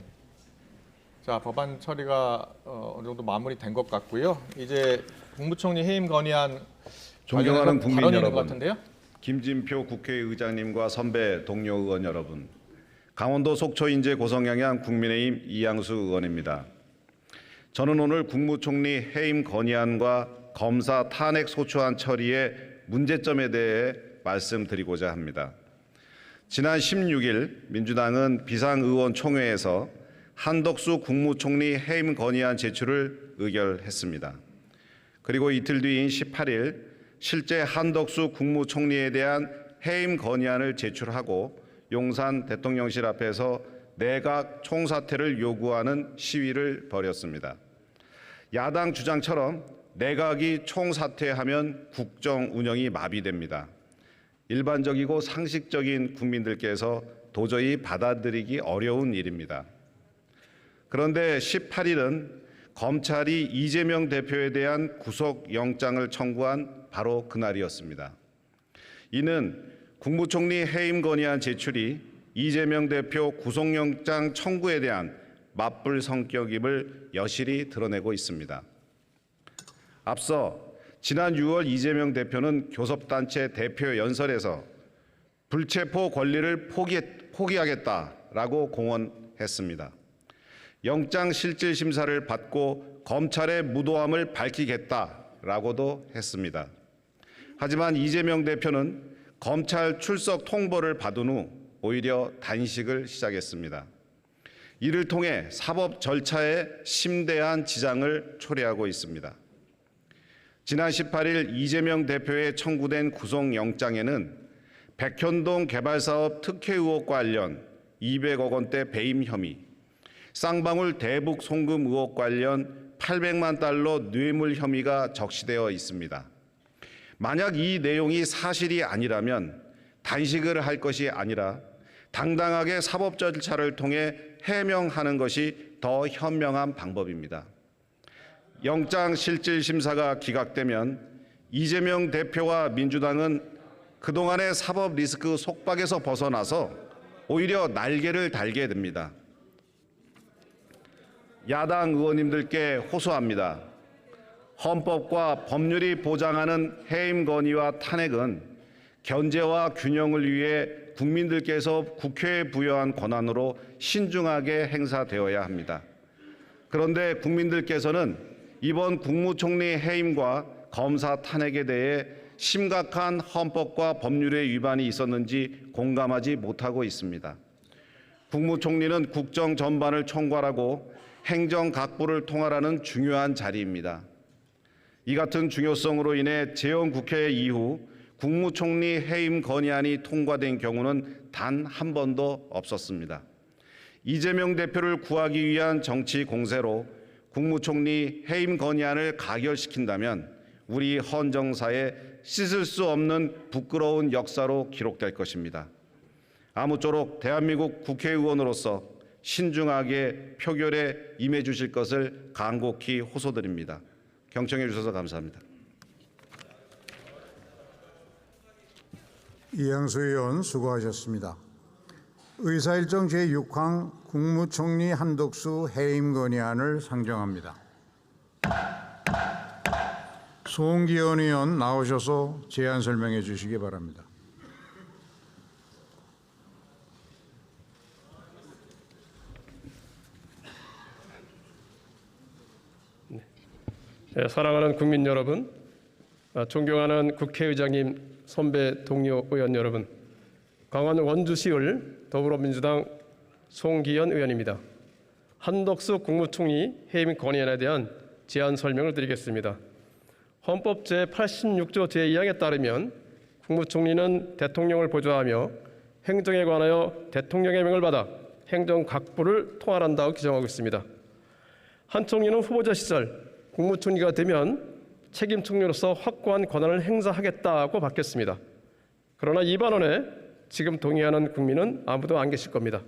자, 법안 처리가 어느 정도 마무리된 것 같고요. 이제 국무총리 해임 건의안 존경하는 관련해서 국민 발언이 있는 여러분. 것 같은데요. 김진표 국회의장님과 선배 동료 의원 여러분, 강원도 속초 인제 고성향양 국민의힘 이양수 의원입니다. 저는 오늘 국무총리 해임 건의안과 검사 탄핵 소추안 처리의 문제점에 대해 말씀드리고자 합니다. 지난 16일 민주당은 비상의원총회에서 한덕수 국무총리 해임 건의안 제출을 의결했습니다. 그리고 이틀 뒤인 18일 실제 한덕수 국무총리에 대한 해임 건의안을 제출하고 용산 대통령실 앞에서 내각 총사퇴를 요구하는 시위를 벌였습니다. 야당 주장처럼 내각이 총사퇴하면 국정 운영이 마비됩니다. 일반적이고 상식적인 국민들께서 도저히 받아들이기 어려운 일입니다. 그런데 18일은 검찰이 이재명 대표에 대한 구속영장을 청구한 바로 그날이었습니다. 이는 국무총리 해임 건의안 제출이 이재명 대표 구속영장 청구에 대한 맞불 성격임을 여실히 드러내고 있습니다. 앞서 지난 6월 이재명 대표는 교섭단체 대표 연설에서 불체포 권리를 포기하겠다라고 공언했습니다. 영장실질심사를 받고 검찰의 무도함을 밝히겠다라고도 했습니다. 하지만 이재명 대표는 검찰 출석 통보를 받은 후 오히려 단식을 시작했습니다. 이를 통해 사법 절차에 심대한 지장을 초래하고 있습니다. 지난 18일 이재명 대표에 청구된 구속영장에는 백현동 개발사업 특혜 의혹 관련 200억 원대 배임 혐의, 쌍방울 대북 송금 의혹 관련 800만 달러 뇌물 혐의가 적시되어 있습니다. 만약 이 내용이 사실이 아니라면 단식을 할 것이 아니라 당당하게 사법 절차를 통해 해명하는 것이 더 현명한 방법입니다. 영장 실질 심사가 기각되면 이재명 대표와 민주당은 그동안의 사법 리스크 속박에서 벗어나서 오히려 날개를 달게 됩니다. 야당 의원님들께 호소합니다. 헌법과 법률이 보장하는 해임 건의와 탄핵은 견제와 균형을 위해 국민들께서 국회에 부여한 권한으로 신중하게 행사되어야 합니다. 그런데 국민들께서는 이번 국무총리 해임과 검사 탄핵에 대해 심각한 헌법과 법률의 위반이 있었는지 공감하지 못하고 있습니다. 국무총리는 국정 전반을 총괄하고 행정 각부를 통할하는 중요한 자리입니다. 이 같은 중요성으로 인해 재헌국회 이후 국무총리 해임 건의안이 통과된 경우는 단 한 번도 없었습니다. 이재명 대표를 구하기 위한 정치 공세로 국무총리 해임 건의안을 가결시킨다면 우리 헌정사에 씻을 수 없는 부끄러운 역사로 기록될 것입니다. 아무쪼록 대한민국 국회의원으로서 신중하게 표결에 임해 주실 것을 간곡히 호소드립니다. 경청해 주셔서 감사합니다. 이양수 의원 수고하셨습니다. 의사일정 제6항 국무총리 한덕수 해임 건의안을 상정합니다. 송기현 의원 나오셔서 제안 설명해 주시기 바랍니다. 네, 사랑하는 국민 여러분, 존경하는 국회의장님, 선배 동료 의원 여러분, 강원 원주시을 더불어민주당 송기현 의원입니다. 한덕수 국무총리 해임 건의안에 대한 제안 설명을 드리겠습니다. 헌법 제86조 제2항에 따르면 국무총리는 대통령을 보좌하며 행정에 관하여 대통령의 명을 받아 행정각부를 통할한다고 규정하고 있습니다. 한 총리는 후보자 시절 국무총리가 되면 책임 총리로서 확고한 권한을 행사하겠다고 밝혔습니다. 그러나 이 발언에 지금 동의하는 국민은 아무도 안 계실 겁니다.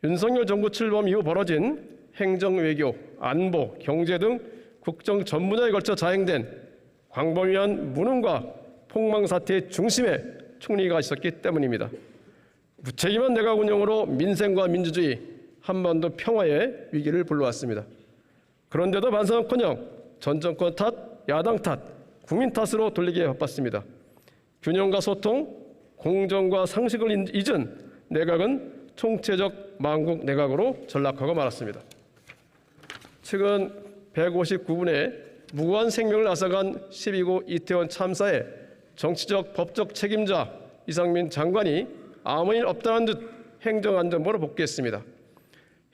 윤석열 정부 출범 이후 벌어진 행정, 외교, 안보, 경제 등 국정 전 분야에 걸쳐 자행된 광범위한 무능과 폭망 사태의 중심에 총리가 있었기 때문입니다. 무책임한 내각 운영으로 민생과 민주주의, 한반도 평화의 위기를 불러왔습니다. 그런데도 반성은커녕 전 정권 탓, 야당 탓, 국민 탓으로 돌리기에 바빴습니다. 균형과 소통, 공정과 상식을 잊은 내각은 총체적 망국 내각으로 전락하고 말았습니다. 최근 159분의 무고한 생명을 앗아간 12구 이태원 참사의 정치적 법적 책임자 이상민 장관이 아무 일 없다는 듯 행정안전부로 복귀했습니다.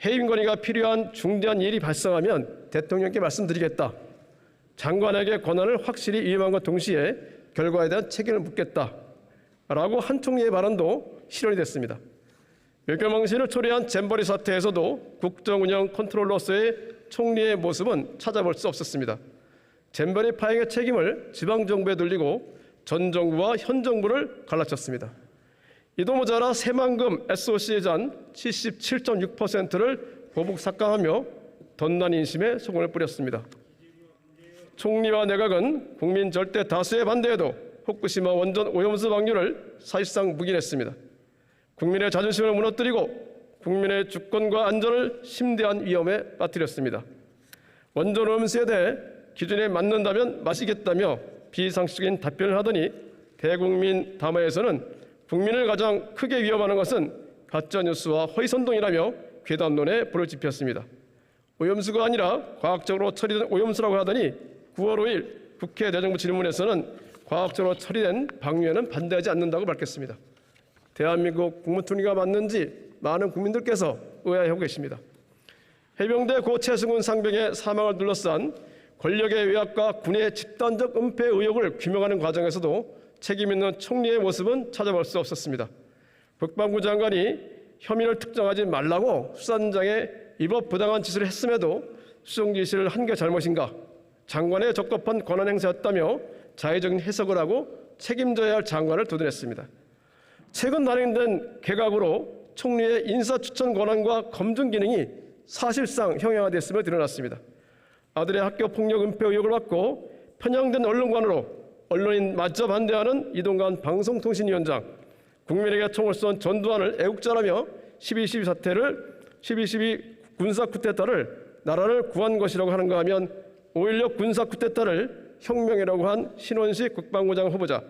해임 건의가 필요한 중대한 일이 발생하면 대통령께 말씀드리겠다. 장관에게 권한을 확실히 위임함과 동시에 결과에 대한 책임을 묻겠다. 라고 한 총리의 발언도 실현이 됐습니다. 외교망신을 초래한 잼버리 사태에서도 국정운영 컨트롤러로서의 총리의 모습은 찾아볼 수 없었습니다. 잼버리 파행의 책임을 지방정부에 돌리고 전 정부와 현 정부를 갈라쳤습니다. 이도 모자라 새만금 SOC에 잔 77.6%를 보복 삭감하며 덧난 인심에 소금을 뿌렸습니다. 총리와 내각은 국민 절대 다수의 반대에도 후쿠시마 원전 오염수 방류를 사실상 묵인했습니다. 국민의 자존심을 무너뜨리고 국민의 주권과 안전을 심대한 위험에 빠뜨렸습니다. 원전 오염수에 대해 기준에 맞는다면 마시겠다며 비상식적인 답변을 하더니 대국민 담화에서는 국민을 가장 크게 위협하는 것은 가짜뉴스와 허위선동이라며 괴담론에 불을 지폈습니다. 오염수가 아니라 과학적으로 처리된 오염수라고 하더니 9월 5일 국회 대정부 질문에서는 과학적으로 처리된 방류에는 반대하지 않는다고 밝혔습니다. 대한민국 국무총리가 맞는지 많은 국민들께서 의아해하고 계십니다. 해병대 고 최승훈 상병의 사망을 둘러싼 권력의 외압과 군의 집단적 은폐 의혹을 규명하는 과정에서도 책임 있는 총리의 모습은 찾아볼 수 없었습니다. 국방부 장관이 혐의를 특정하지 말라고 수사단장에 위법 부당한 짓을 했음에도 수정 지시를 한 게 잘못인가? 장관의 적법한 권한 행사였다며 자의적인 해석을 하고 책임져야 할 장관을 두둔했습니다. 최근 단행된 개각으로 총리의 인사추천 권한과 검증 기능이 사실상 형용화됐음을 드러났습니다. 아들의 학교 폭력 은폐 의혹을 받고 편향된 언론관으로 언론인마저 반대하는 이동관 방송통신위원장, 국민에게 총을 쏜 전두환을 애국자라며 12.12 군사 쿠데타를 나라를 구한 것이라고 하는가 하면 5.16 군사 쿠데타를 혁명이라고 한 신원식 국방부장 후보자,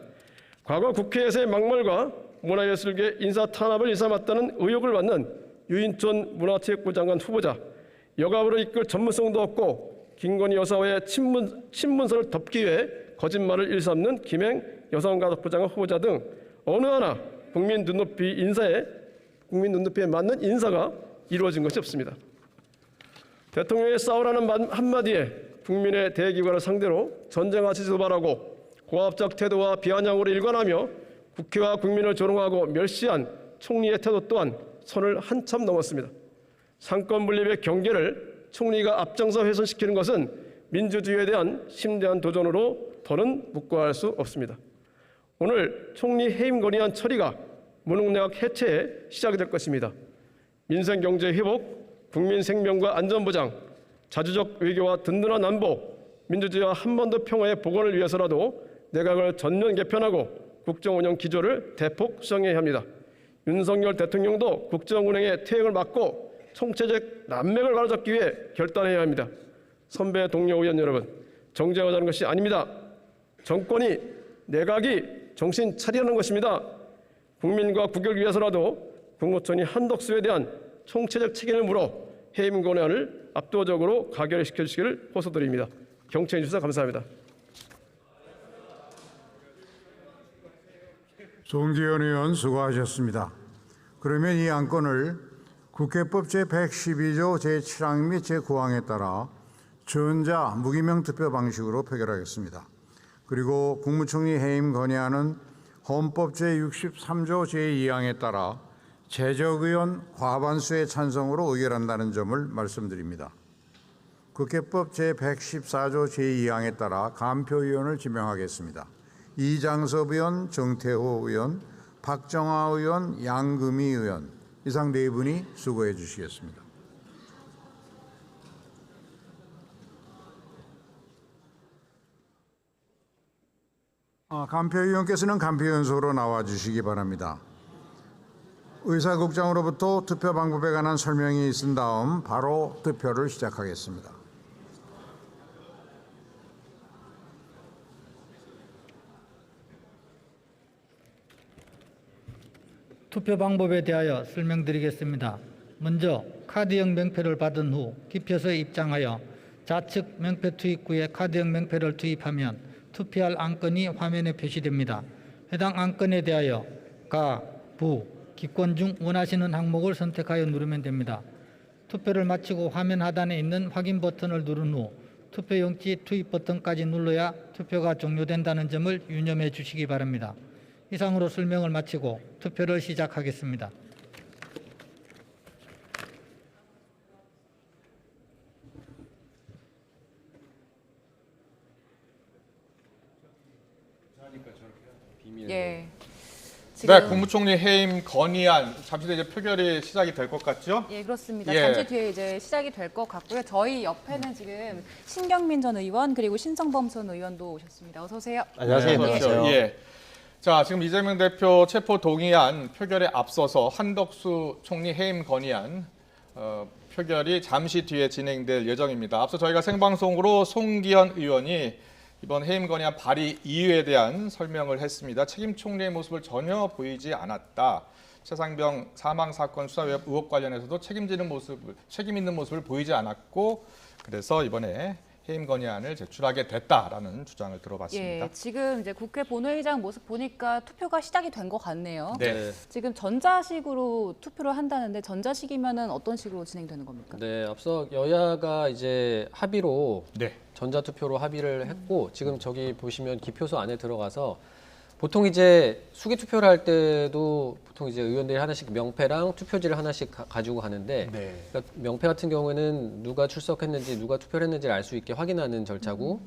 과거 국회에서의 막말과 문화예술계 인사 탄압을 일삼았다는 의혹을 받는 유인촌 문화체육부 장관 후보자, 여가부를 이끌 전문성도 없고 김건희 여사와의 친문서를 덮기 위해 거짓말을 일삼는 김행 여성가족부 장관 후보자 등 어느 하나 국민 눈높이에 맞는 인사가 이루어진 것이 없습니다. 대통령의 싸우라는 한마디에 국민의 대기관을 상대로 전쟁하지 도발하고 고압적 태도와 비아냥으로 일관하며 국회와 국민을 조롱하고 멸시한 총리의 태도 또한 선을 한참 넘었습니다. 상권 분립의 경계를 총리가 앞장서 훼손시키는 것은 민주주의에 대한 심대한 도전으로 더는 묵과할 수 없습니다. 오늘 총리 해임 건의안 처리가 무능내각 해체의 시작이 될 것입니다. 민생 경제 회복, 국민 생명과 안전 보장, 자주적 외교와 든든한 안보, 민주주의와 한반도 평화의 복원을 위해서라도 내각을 전면 개편하고 국정 운영 기조를 대폭 수정해야 합니다. 윤석열 대통령도 국정 운영의 퇴행을 막고 총체적 난맥을 바로잡기 위해 결단해야 합니다. 선배 동료 의원 여러분, 정쟁하자는 것이 아닙니다. 정권이 내각이 정신 차리라는 것입니다. 국민과 국익을 위해서라도 국무총리 한덕수에 대한 총체적 책임을 물어 해임 건의안을 압도적으로 가결시켜 주시기를 호소드립니다. 경청해 주셔서 감사합니다. 송기현 의원 수고하셨습니다. 그러면 이 안건을 국회법 제112조 제7항 및 제9항에 따라 전자 무기명 투표 방식으로 표결하겠습니다. 그리고 국무총리 해임 건의안은 헌법 제63조 제2항에 따라 재적의원 과반수의 찬성으로 의결한다는 점을 말씀드립니다. 국회법 제114조 제2항에 따라 간표위원을 지명하겠습니다. 이장섭 의원, 정태호 의원, 박정아 의원, 양금희 의원, 이상 네 분이 수고해 주시겠습니다. 간표위원께서는 간표연소로 나와 주시기 바랍니다. 의사국장으로부터 투표 방법에 관한 설명이 있은 다음 바로 투표를 시작하겠습니다. 투표 방법에 대하여 설명드리겠습니다. 먼저 카드형 명패를 받은 후 기표소에 입장하여 좌측 명패 투입구에 카드형 명패를 투입하면 투표할 안건이 화면에 표시됩니다. 해당 안건에 대하여 가, 부, 기권 중 원하시는 항목을 선택하여 누르면 됩니다. 투표를 마치고 화면 하단에 있는 확인 버튼을 누른 후 투표용지 투입 버튼까지 눌러야 투표가 종료된다는 점을 유념해 주시기 바랍니다. 이상으로 설명을 마치고 투표를 시작하겠습니다. 예. 네, 국무총리 해임 건의안 잠시 뒤에 이제 표결이 시작이 될 것 같죠? 예, 그렇습니다. 예. 잠시 뒤에 이제 시작이 될 것 같고요. 저희 옆에는 지금 신경민 전 의원 그리고 신성범 전 의원도 오셨습니다. 어서 오세요. 안녕하세요. 네, 그렇죠. 예. 자, 지금 이재명 대표 체포 동의안 표결에 앞서서 한덕수 총리 해임 건의안 표결이 잠시 뒤에 진행될 예정입니다. 앞서 저희가 생방송으로 송기현 의원이 이번 해임 건의안 발의 이유에 대한 설명을 했습니다. 책임 총리의 모습을 전혀 보이지 않았다. 최상병 사망 사건 수사 의혹 관련해서도 책임 있는 모습을 보이지 않았고 그래서 이번에 해임 건의안을 제출하게 됐다라는 주장을 들어봤습니다. 예, 지금 이제 국회 본회의장 모습 보니까 투표가 시작이 된 것 같네요. 네. 지금 전자식으로 투표를 한다는데 전자식이면은 어떤 식으로 진행되는 겁니까? 네, 앞서 여야가 이제 합의로 네. 전자투표로 합의를 했고 지금 저기 보시면 기표소 안에 들어가서 보통 이제 수기 투표를 할 때도 보통 이제 의원들이 하나씩 명패랑 투표지를 하나씩 가지고 가는데 네. 그러니까 명패 같은 경우에는 누가 출석했는지 누가 투표를 했는지를 알 수 있게 확인하는 절차고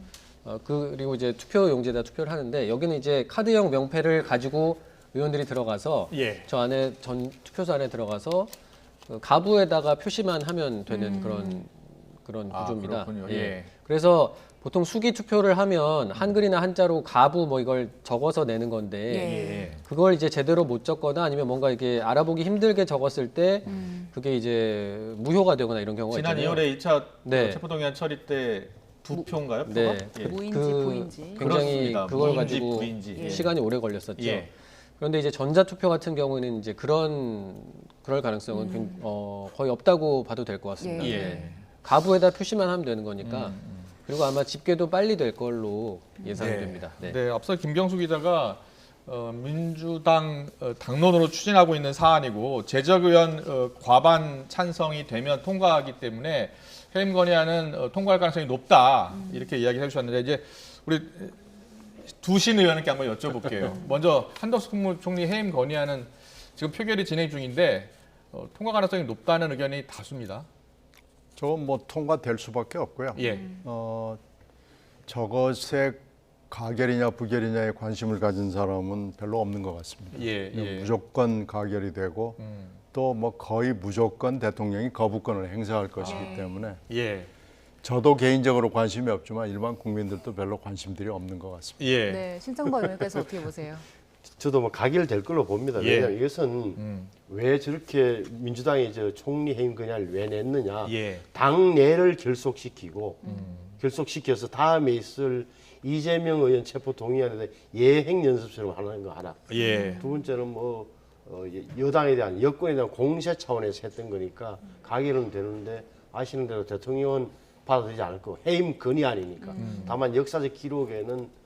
그리고 이제 투표 용지에다 투표를 하는데 여기는 이제 카드형 명패를 가지고 의원들이 들어가서 예. 저 안에 투표소 안에 들어가서 가부에다가 표시만 하면 되는 그런 구조입니다. 그렇군요. 예. 예. 그래서 보통 수기 투표를 하면 한글이나 한자로 가부 뭐 이걸 적어서 내는 건데 예. 그걸 이제 제대로 못 적거나 아니면 뭔가 이게 알아보기 힘들게 적었을 때 그게 이제 무효가 되거나 이런 경우가 지난 있잖아요. 2월에 2차 네. 체포동의안 처리 때 두 표인가요? 네. 표가? 예. 무인지 부인지. 굉장히 그렇습니다. 그걸 무인지, 가지고 부인지. 예. 시간이 오래 걸렸었죠. 예. 그런데 이제 전자투표 같은 경우는 이제 그럴 가능성은 거의 없다고 봐도 될 것 같습니다. 예. 네. 가부에다 표시만 하면 되는 거니까 그리고 아마 집계도 빨리 될 걸로 예상이 됩니다. 네. 네, 앞서 김경수 기자가 민주당 당론으로 추진하고 있는 사안이고 재적 의원 과반 찬성이 되면 통과하기 때문에 해임 건의안은 통과할 가능성이 높다 이렇게 이야기해 주셨는데 이제 우리 두신 의원님께 한번 여쭤볼게요. 먼저 한덕수 국무총리 해임 건의안은 지금 표결이 진행 중인데 통과 가능성이 높다는 의견이 다수입니다. 저건 뭐 통과될 수밖에 없고요. 예. 저것에 가결이냐 부결이냐에 관심을 가진 사람은 별로 없는 것 같습니다. 예, 예. 무조건 가결이 되고 또 뭐 거의 무조건 대통령이 거부권을 행사할 것이기 때문에 예. 저도 개인적으로 관심이 없지만 일반 국민들도 별로 관심들이 없는 것 같습니다. 예. 네, 신성범 의원께서 어떻게 보세요? 저도 뭐 가결될 걸로 봅니다. 예. 왜냐하면 이것은 왜 저렇게 민주당이 저 총리 해임 건의안을 왜 냈느냐. 예. 당내를 결속시켜서 다음에 있을 이재명 의원 체포 동의안에 예행 연습처럼 하는 거 하나. 예. 두 번째는 뭐 여당에 대한 여권에 대한 공세 차원에서 했던 거니까 가결은 되는데 아시는 대로 대통령은 받아들이지 않을 거고 해임 건의안이니까. 다만 역사적 기록에는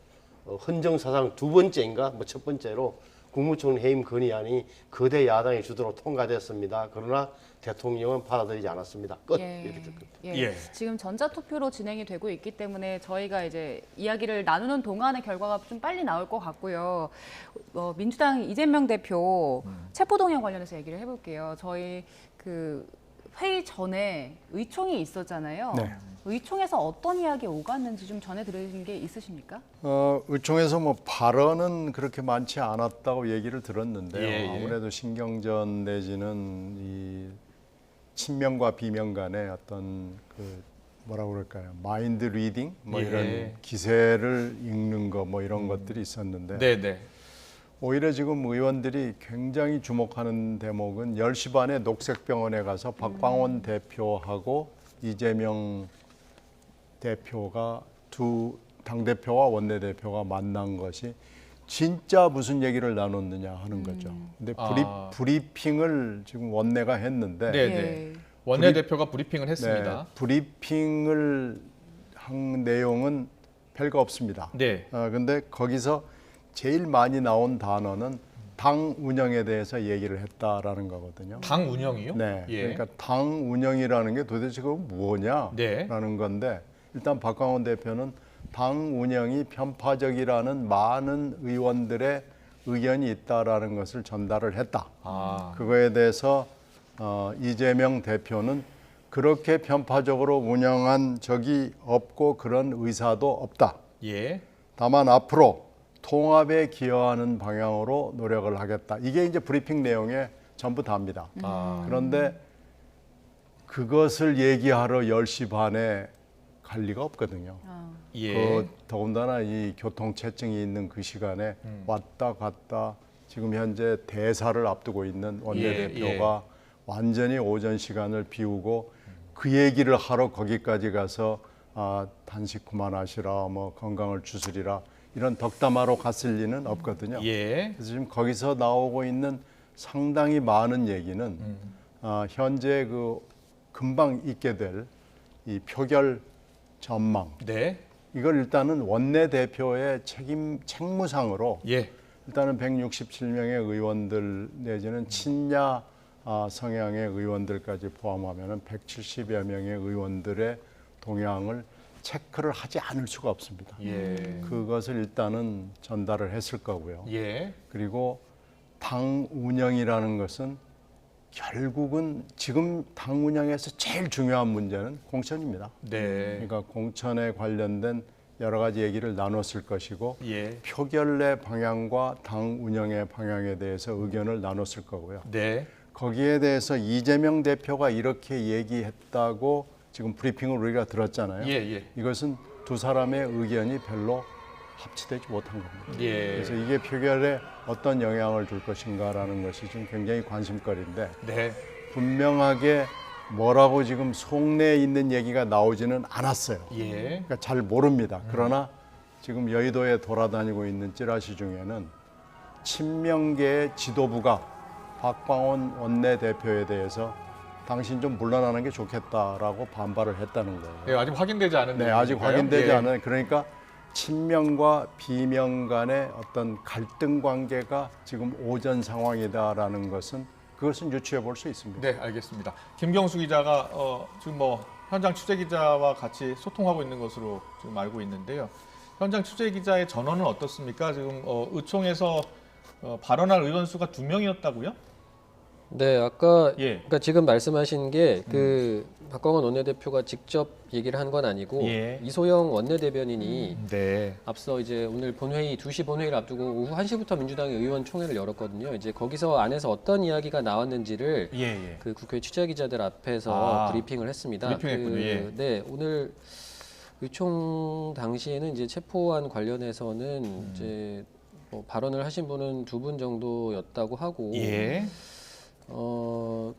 헌정사상 두 번째인가 뭐 첫 번째로 국무총리 해임 건의안이 거대 야당이 주도로 통과됐습니다. 그러나 대통령은 받아들이지 않았습니다. 끝. 예. 이렇게 됐거든요. 예. 예. 지금 전자투표로 진행이 되고 있기 때문에 저희가 이제 이야기를 나누는 동안의 결과가 좀 빨리 나올 것 같고요. 민주당 이재명 대표 체포동의안 관련해서 얘기를 해볼게요. 저희 그 회의 전에 의총이 있었잖아요. 네. 의총에서 어떤 이야기 오갔는지 좀 전해 들으신 게 있으십니까? 의총에서 뭐 발언은 그렇게 많지 않았다고 얘기를 들었는데요. 예, 예. 아무래도 신경전 내지는 이 친명과 비명 간의 어떤 그 뭐라고 그럴까요? 마인드 리딩 뭐 예. 이런 기세를 읽는 거 뭐 이런 것들이 있었는데 네네. 오히려 지금 의원들이 굉장히 주목하는 대목은 10시 반에 녹색병원에 가서 박광원 대표하고 이재명 대표가 두 당대표와 원내대표가 만난 것이 진짜 무슨 얘기를 나눴느냐 하는 거죠. 근데 브리핑을 지금 원내가 했는데 네네. 예. 원내대표가 브리핑을 했습니다. 네, 브리핑을 한 내용은 별거 없습니다. 네. 근데 거기서 제일 많이 나온 단어는 당 운영에 대해서 얘기를 했다라는 거거든요. 당 운영이요? 네. 예. 그러니까 당 운영이라는 게 도대체 그건 뭐냐라는 네. 건데 일단 박광원 대표는 당 운영이 편파적이라는 많은 의원들의 의견이 있다라는 것을 전달을 했다. 그거에 대해서 이재명 대표는 그렇게 편파적으로 운영한 적이 없고 그런 의사도 없다. 예. 다만 앞으로 통합에 기여하는 방향으로 노력을 하겠다. 이게 이제 브리핑 내용의 전부 다입니다. 그런데 그것을 얘기하러 10시 반에 갈 리가 없거든요. 예. 더군다나 이 교통체증이 있는 그 시간에 왔다 갔다 지금 현재 대사를 앞두고 있는 원내대표가 완전히 오전 시간을 비우고 그 얘기를 하러 거기까지 가서 단식 그만하시라, 뭐 건강을 추스리라 이런 덕담하러 갔을 리는 없거든요. 예. 그래서 지금 거기서 나오고 있는 상당히 많은 얘기는 현재 그 금방 있게 될 이 표결 전망. 네. 이걸 일단은 원내대표의 책무상으로 예. 일단은 167명의 의원들 내지는 친야 성향의 의원들까지 포함하면 170여 명의 의원들의 동향을 체크를 하지 않을 수가 없습니다. 예. 그것을 일단은 전달을 했을 거고요. 예. 그리고 당 운영이라는 것은 결국은 지금 당 운영에서 제일 중요한 문제는 공천입니다. 네. 그러니까 공천에 관련된 여러 가지 얘기를 나눴을 것이고 예. 표결의 방향과 당 운영의 방향에 대해서 의견을 나눴을 거고요. 네. 거기에 대해서 이재명 대표가 이렇게 얘기했다고 지금 브리핑을 우리가 들었잖아요. 예, 예. 이것은 두 사람의 의견이 별로 합치되지 못한 겁니다. 예. 그래서 이게 표결에 어떤 영향을 줄 것인가라는 것이 지금 굉장히 관심거리인데 네. 분명하게 뭐라고 지금 속내에 있는 얘기가 나오지는 않았어요. 예. 그러니까 잘 모릅니다. 그러나 지금 여의도에 돌아다니고 있는 찌라시 중에는 친명계의 지도부가 박광원 원내대표에 대해서 당신 좀 물러나는 게 좋겠다라고 반발을 했다는 거예요. 예, 아직 확인되지 않은 네, 아직 내용이니까요. 확인되지 예. 않은 그러니까 친명과 비명 간의 어떤 갈등 관계가 지금 오전 상황이다라는 그것은 유추해 볼 수 있습니다. 네, 알겠습니다. 김경수 기자가 지금 뭐 현장 취재 기자와 같이 소통하고 있는 것으로 지금 알고 있는데요. 현장 취재 기자의 전언은 어떻습니까? 지금 의총에서 발언할 의원 수가 2명이었다고요? 네, 아까 예. 그러니까 지금 말씀하신 게 그 박광원 원내대표가 직접 얘기를 한 건 아니고 예. 이소영 원내대변인이 네. 앞서 이제 오늘 본회의 2시 본회의를 앞두고 오후 1시부터 민주당이 의원총회를 열었거든요. 이제 거기서 안에서 어떤 이야기가 나왔는지를 예, 예. 그 국회 취재 기자들 앞에서 브리핑을 했습니다. 브리핑했군요. 예. 네, 오늘 의총 당시에는 이제 체포안 관련해서는 이제 뭐 발언을 하신 분은 2분 정도였다고 하고 예.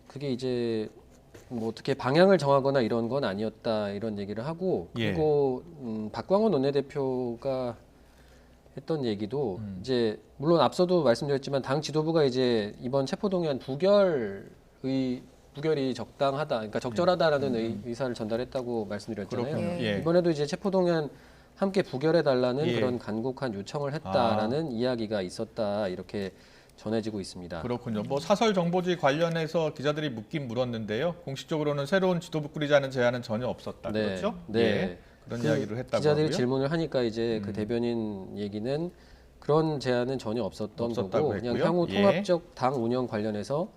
그게 이제 뭐 어떻게 방향을 정하거나 이런 건 아니었다 이런 얘기를 하고 예. 그리고 박광원 원내대표가 했던 얘기도 이제 물론 앞서도 말씀드렸지만 당 지도부가 이제 이번 체포동의안 부결이 적당하다, 그러니까 적절하다라는 의사를 전달했다고 말씀드렸잖아요. 그렇군요. 예. 이번에도 이제 체포동의안 함께 부결해 달라는 예. 그런 간곡한 요청을 했다라는 이야기가 있었다 이렇게 전해지고 있습니다. 그렇군요. 뭐 사설 정보지 관련해서 기자들이 묻긴 물었는데요. 공식적으로는 새로운 지도부 꾸리자는 제안은 전혀 없었다. 네, 그렇죠? 네. 예, 그런 이야기를 했다고 기자들이 하고요. 질문을 하니까 이제 그 대변인 얘기는 그런 제안은 전혀 없었다고 없었다고 그냥 했고요. 향후 예. 통합적 당 운영 관련해서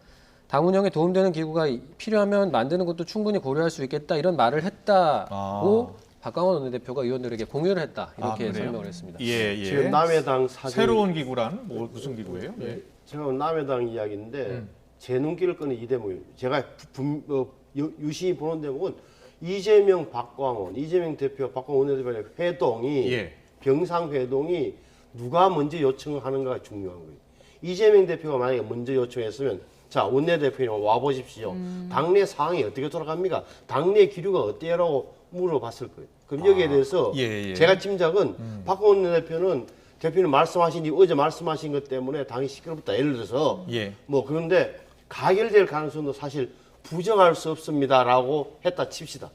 당 운영에 도움되는 기구가 필요하면 만드는 것도 충분히 고려할 수 있겠다 이런 말을 했다고 박광원 원내대표가 의원들에게 공유를 했다 이렇게 그래요? 설명을 했습니다. 예, 예. 지금 남해당 사진 새로운 기구란 무슨 기구예요? 예. 제가 남해당 이야기인데 제 눈길을 끄는 이 대목이에요. 제가 유심히 보는 대목은 이재명, 박광원, 이재명 대표, 박광원 원내대표의 회동이 예. 병상회동이 누가 먼저 요청을 하는가가 중요한 거예요. 이재명 대표가 만약에 먼저 요청했으면 자 원내대표님 와보십시오. 당내 상황이 어떻게 돌아갑니까? 당내 기류가 어때요라고 물어봤을 거예요. 그럼 여기에 대해서 예. 제가 짐작은 박광원 원내대표는 대표님 말씀하신 어제 말씀하신 것 때문에 당이 시끄럽다. 예를 들어서 예. 뭐 그런데 가결될 가능성도 사실 부정할 수 없습니다라고 했다 칩시다.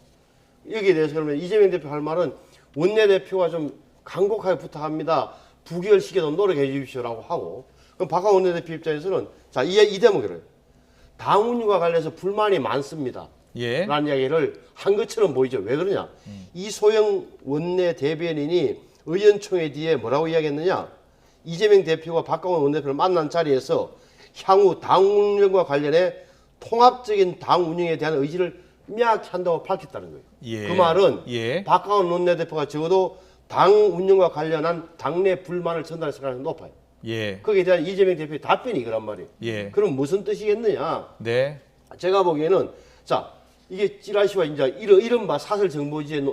여기에 대해서 그러면 이재명 대표 할 말은 원내대표가 좀 강곡하게 부탁합니다. 부결시켜도 노력해 주십시오라고 하고 그럼 박광원 원내대표 입장에서는 자, 이 대목이래요. 당 운영과 관련해서 불만이 많습니다. 예. 라는 이야기를 한 것처럼 보이죠. 왜 그러냐? 이소영 원내 대변인이 의원총회 뒤에 뭐라고 이야기했느냐? 이재명 대표가 박광원 원내대표를 만난 자리에서 향후 당 운영과 관련해 통합적인 당 운영에 대한 의지를 명확히 한다고 밝혔다는 거예요. 예. 그 말은 예. 박광원 원내대표가 적어도 당 운영과 관련한 당내 불만을 전달할 가능성이 높아요. 예. 거기에 대한 이재명 대표의 답변이 그란 말이에요. 예. 그럼 무슨 뜻이겠느냐? 네. 제가 보기에는 자 이게 찌라시와 이제 이른바 사설 정보지의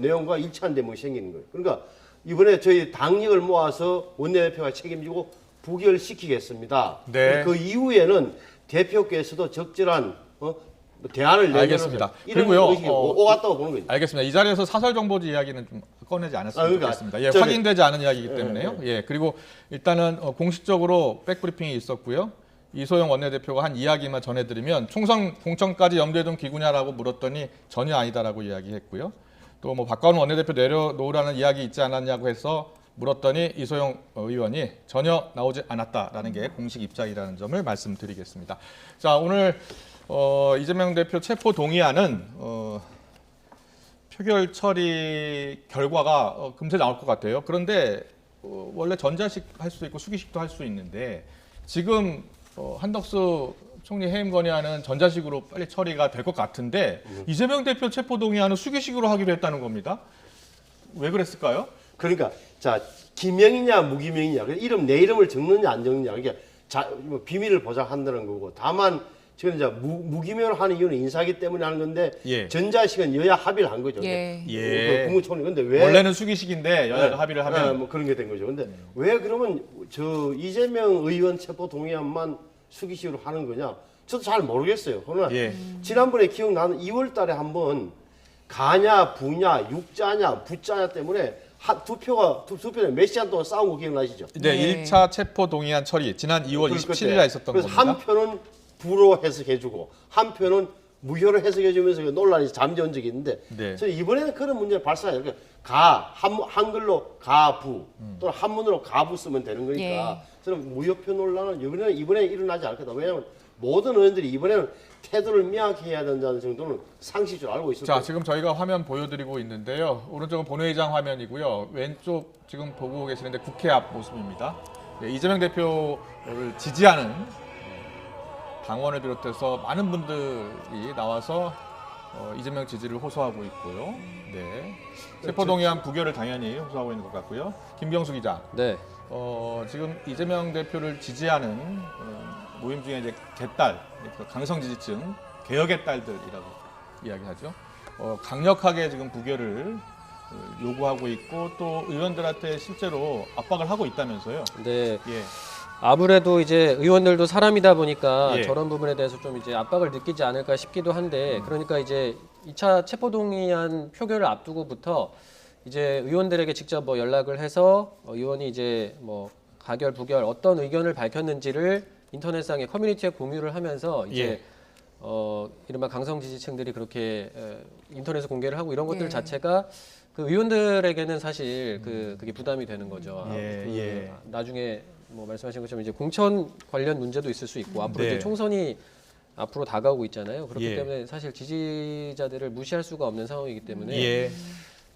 내용과 일치한 대목이 생기는 거예요. 그러니까 이번에 저희 당력을 모아서 원내대표가 책임지고 부결시키겠습니다. 네. 그 이후에는 대표께서도 적절한 대안을 내놓는 알겠습니다. 이런 그리고요, 의식이 오갔다고 보는 거죠. 알겠습니다. 이 자리에서 사설 정보지 이야기는 좀 꺼내지 않았으면 그러니까 좋겠습니다. 예, 저기- 확인되지 않은 이야기이기 때문에요. 예, 그리고 일단은 공식적으로 백브리핑이 있었고요. 이소영 원내대표가 한 이야기만 전해드리면 총선 공천까지 염두에 둔 기구냐라고 물었더니 전혀 아니다라고 이야기했고요. 또 뭐 박광원 원내대표 내려놓으라는 이야기 있지 않았냐고 해서 물었더니 이소영 의원이 전혀 나오지 않았다라는 게 공식 입장이라는 점을 말씀드리겠습니다. 자, 오늘 이재명 대표 체포 동의안은 표결 처리 결과가 금세 나올 것 같아요. 그런데 원래 전자식 할 수도 있고 수기식도 할 수 있는데 지금 한덕수 총리 해임 건의안은 전자식으로 빨리 처리가 될 것 같은데 이재명 대표 체포 동의안은 수기식으로 하기로 했다는 겁니다. 왜 그랬을까요? 그러니까 자 기명이냐 무기명이냐 이름 내 이름을 적느냐 안 적느냐 이게 뭐 비밀을 보장한다는 거고 다만 지금 이제 무기명을 하는 이유는 인사기 때문에 하는 건데 예. 전자식은 여야 합의를 한 거죠. 예. 예. 국무총리 근데 왜 원래는 수기식인데 여야가 네. 합의를 하면 네, 뭐 그런 게 된 거죠. 근데 왜 그러면 저 이재명 의원 체포 동의안만 수기식으로 하는 거냐? 저도 잘 모르겠어요. 그러나 예. 지난번에 기억나는 2월달에 한번 가냐 부냐 육자냐 부자냐 때문에 투표에 몇 시간 동안 싸운 거 기억나시죠? 네, 네. 1차 체포 동의안 처리 지난 2월 27일에 있었던 그래서 겁니다. 한 표는 부로 해석해주고 한 표는 무효로 해석해주면서 논란이 잠재운 적이 있는데 네. 저는 이번에는 그런 문제가 발생해요. 그러니까 한글로 가부 또는 한문으로 가부 쓰면 되는 거니까 저는 무효표 논란은 이번에 일어나지 않을 거다. 왜냐하면 모든 의원들이 이번에는 태도를 명확히 해야 된다는 정도는 상식적으로 알고 있을 자, 거예요. 지금 저희가 화면 보여드리고 있는데요. 오른쪽은 본회의장 화면이고요. 왼쪽 지금 보고 계시는데 국회 앞 모습입니다. 네, 이재명 대표를 지지하는 당원을 비롯해서 많은 분들이 나와서 이재명 지지를 호소하고 있고요. 네, 체포동의안 부결을 당연히 호소하고 있는 것 같고요. 김경수 기자, 네. 지금 이재명 대표를 지지하는 모임 중에 이제 개딸, 강성 지지층, 개혁의 딸들이라고 이야기하죠. 강력하게 지금 부결을 요구하고 있고 또 의원들한테 실제로 압박을 하고 있다면서요. 네. 예. 아무래도 이제 의원들도 사람이다 보니까 예. 저런 부분에 대해서 좀 이제 압박을 느끼지 않을까 싶기도 한데 그러니까 이제 2차 체포동의안 표결을 앞두고부터 이제 의원들에게 직접 뭐 연락을 해서 의원이 이제 뭐 가결 부결 어떤 의견을 밝혔는지를 인터넷상에 커뮤니티에 공유를 하면서 이제 예. 이른바 강성 지지층들이 그렇게 인터넷에 공개를 하고 이런 것들 예. 자체가 그 의원들에게는 사실 그게 부담이 되는 거죠. 예, 예. 나중에 뭐 말씀하신 것처럼 이제 공천 관련 문제도 있을 수 있고 앞으로 네. 이제 총선이 앞으로 다가오고 있잖아요. 그렇기 예. 때문에 사실 지지자들을 무시할 수가 없는 상황이기 때문에 예.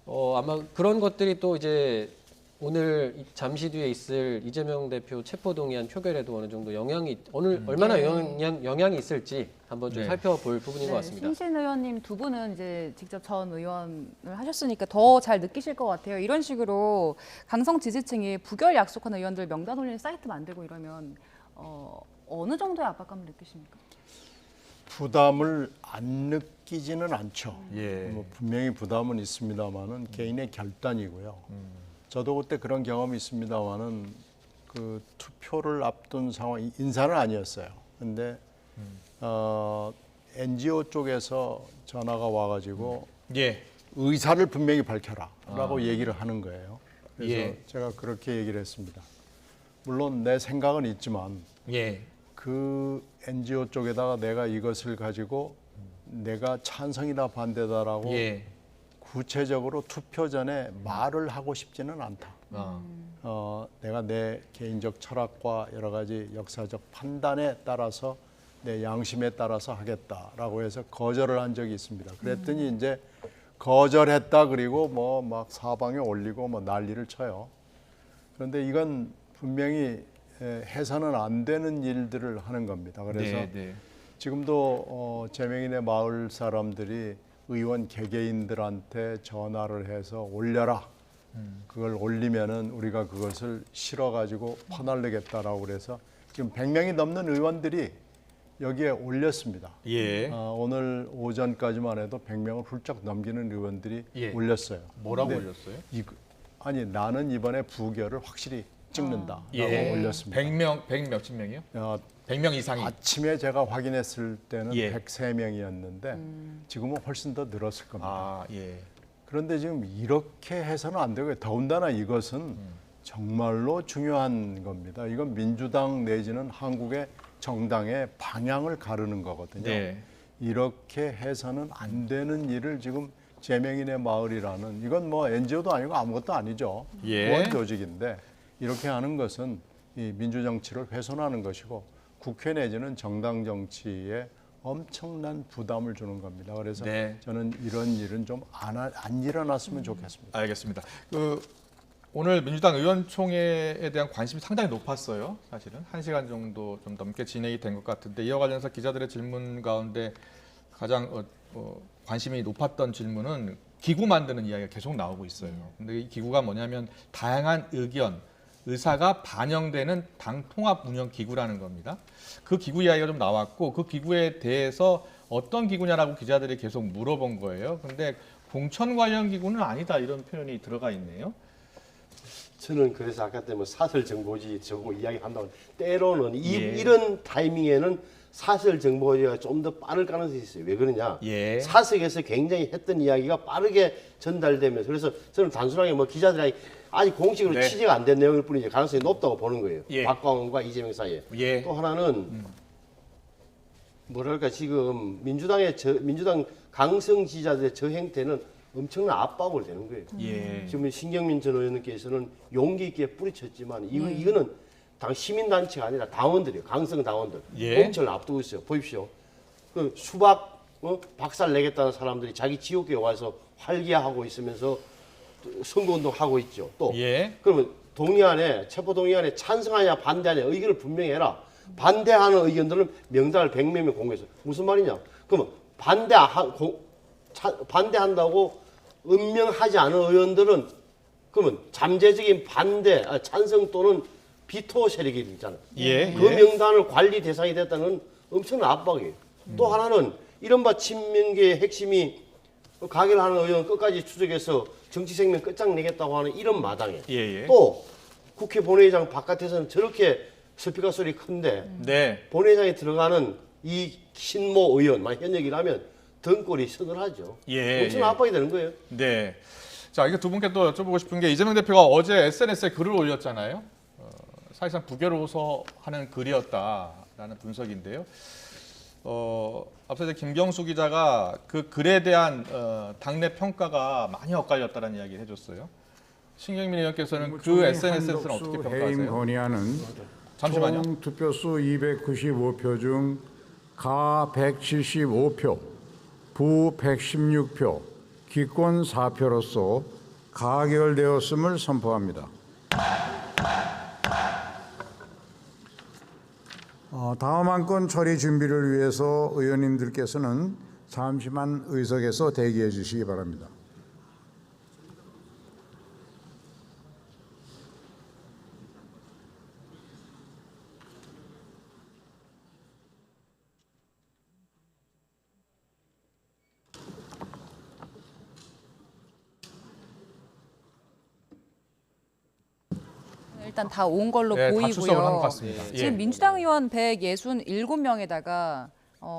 아마 그런 것들이 또 이제 오늘 잠시 뒤에 있을 이재명 대표 체포동의안 표결에도 어느 정도 얼마나 영향이 있을지 한번 좀 네. 살펴볼 부분인 것 네, 같습니다. 신신 의원님 두 분은 이제 직접 전 의원을 하셨으니까 더 잘 느끼실 것 같아요. 이런 식으로 강성 지지층이 부결 약속한 의원들 명단 올리는 사이트 만들고 이러면 어느 정도의 압박감을 느끼십니까? 부담을 안 느끼지는 않죠. 예. 뭐 분명히 부담은 있습니다만은 개인의 결단이고요. 저도 그때 그런 경험이 있습니다만은 그 투표를 앞둔 상황, 인사는 아니었어요. 근데 NGO 쪽에서 전화가 와가지고 예. 의사를 분명히 밝혀라라고 얘기를 하는 거예요. 그래서 예. 제가 그렇게 얘기를 했습니다. 물론 내 생각은 있지만 예. 그 NGO 쪽에다가 내가 이것을 가지고 내가 찬성이다 반대다라고 예. 구체적으로 투표 전에 말을 하고 싶지는 않다. 내가 내 개인적 철학과 여러 가지 역사적 판단에 따라서 내 양심에 따라서 하겠다라고 해서 거절을 한 적이 있습니다. 그랬더니 이제 거절했다 그리고 뭐 막 사방에 올리고 뭐 난리를 쳐요. 그런데 이건 분명히 해서는 안 되는 일들을 하는 겁니다. 그래서 네. 지금도 재명인의 마을 사람들이 의원 개개인들한테 전화를 해서 올려라. 그걸 올리면은 우리가 그것을 실어가지고 퍼날르겠다라고 그래서 지금 100명이 넘는 의원들이 여기에 올렸습니다. 예. 오늘 오전까지만 해도 100명을 훌쩍 넘기는 의원들이 예. 올렸어요. 뭐라고 근데 올렸어요? 아니 나는 이번에 부결을 확실히 찍는다라고 예. 올렸습니다. 100 몇십 명이요? 100명 이상이. 아침에 제가 확인했을 때는 예. 103명이었는데 지금은 훨씬 더 늘었을 겁니다. 아, 예. 그런데 지금 이렇게 해서는 안 되고요. 더군다나 이것은 정말로 중요한 겁니다. 이건 민주당 내지는 한국의 정당의 방향을 가르는 거거든요. 네. 이렇게 해서는 안 되는 일을 지금 재명인의 마을이라는 이건 뭐 NGO도 아니고 아무것도 아니죠. 예. 보안 조직인데 이렇게 하는 것은 이 민주정치를 훼손하는 것이고 국회 내지는 정당 정치에 엄청난 부담을 주는 겁니다. 그래서 네. 저는 이런 일은 좀 안 일어났으면 좋겠습니다. 알겠습니다. 오늘 민주당 의원총회에 대한 관심이 상당히 높았어요. 사실은 1시간 정도 좀 넘게 진행이 된 것 같은데 이와 관련해서 기자들의 질문 가운데 가장 관심이 높았던 질문은 기구 만드는 이야기가 계속 나오고 있어요. 근데 이 기구가 뭐냐면 다양한 의견, 의사가 반영되는 당 통합 운영 기구라는 겁니다. 그 기구 이야기가 좀 나왔고 그 기구에 대해서 어떤 기구냐라고 기자들이 계속 물어본 거예요. 근데 공천 관련 기구는 아니다 이런 표현이 들어가 있네요. 저는 그래서 아까 때문에 사설 정보지 저거 이야기한다고 때로는 예. 이런 타이밍에는 사설 정보지가 좀 더 빠를 가능성이 있어요. 왜 그러냐? 예. 사석에서 굉장히 했던 이야기가 빠르게 전달되면서 그래서 저는 단순하게 뭐 기자들이 아직 공식으로 네. 취재가 안 된 내용일 뿐이지 가능성이 높다고 보는 거예요. 예. 박광원과 이재명 사이에. 예. 또 하나는 뭐랄까 지금 민주당 강성 지지자들의 저 행태는 엄청난 압박을 되는 거예요. 예. 지금 신경민 전 의원님께서는 용기 있게 뿌리쳤지만 이거는 당 시민단체가 아니라 당원들이에요. 강성 당원들. 예. 공천을 앞두고 있어요. 보십시오. 그 수박 박살 내겠다는 사람들이 자기 지역에 와서 활기하고 있으면서 선거운동 하고 있죠. 또 예. 그러면 동의안에 체포동의안에 찬성하냐 반대하냐 의견을 분명히 해라. 반대하는 의견들은 명단을 100명 공개해서 무슨 말이냐? 그러면 반대한다고 은명하지 않은 의원들은 그러면 잠재적인 찬성 또는 비토 세력이 있잖아요. 예. 그 명단을 관리 대상이 됐다는 엄청난 압박이에요. 또 하나는 이른바 친명계의 핵심이 가결하는 의원 끝까지 추적해서 정치 생명 끝장내겠다고 하는 이런 마당에 예. 또 국회 본회의장 바깥에서는 저렇게 스피커 소리 큰데 네. 본회의장에 들어가는 이 신모 의원, 현역이라면 등골이 서늘하죠. 예. 엄청 압박이 되는 거예요. 네. 자, 이거 두 분께 또 여쭤보고 싶은 게 이재명 대표가 어제 SNS에 글을 올렸잖아요. 사실상 부결을 호소하는 글이었다라는 분석인데요. 앞서 이제 김경수 기자가 그 글에 대한 당내 평가가 많이 엇갈렸다는 이야기를 해줬어요. 신경민 의원께서는 그 SNS는 어떻게 해임 평가하세요? 건의안은 잠시만요. 총 투표수 295표 중 가 175표, 부 116표, 기권 4표로서 가결되었음을 선포합니다. 다음 안건 처리 준비를 위해서 의원님들께서는 잠시만 의석에서 대기해 주시기 바랍니다. 일단 다 온 걸로 네, 다 출석을 한 것 보이고요. 같습니다. 예. 지금 민주당 의원 167명에다가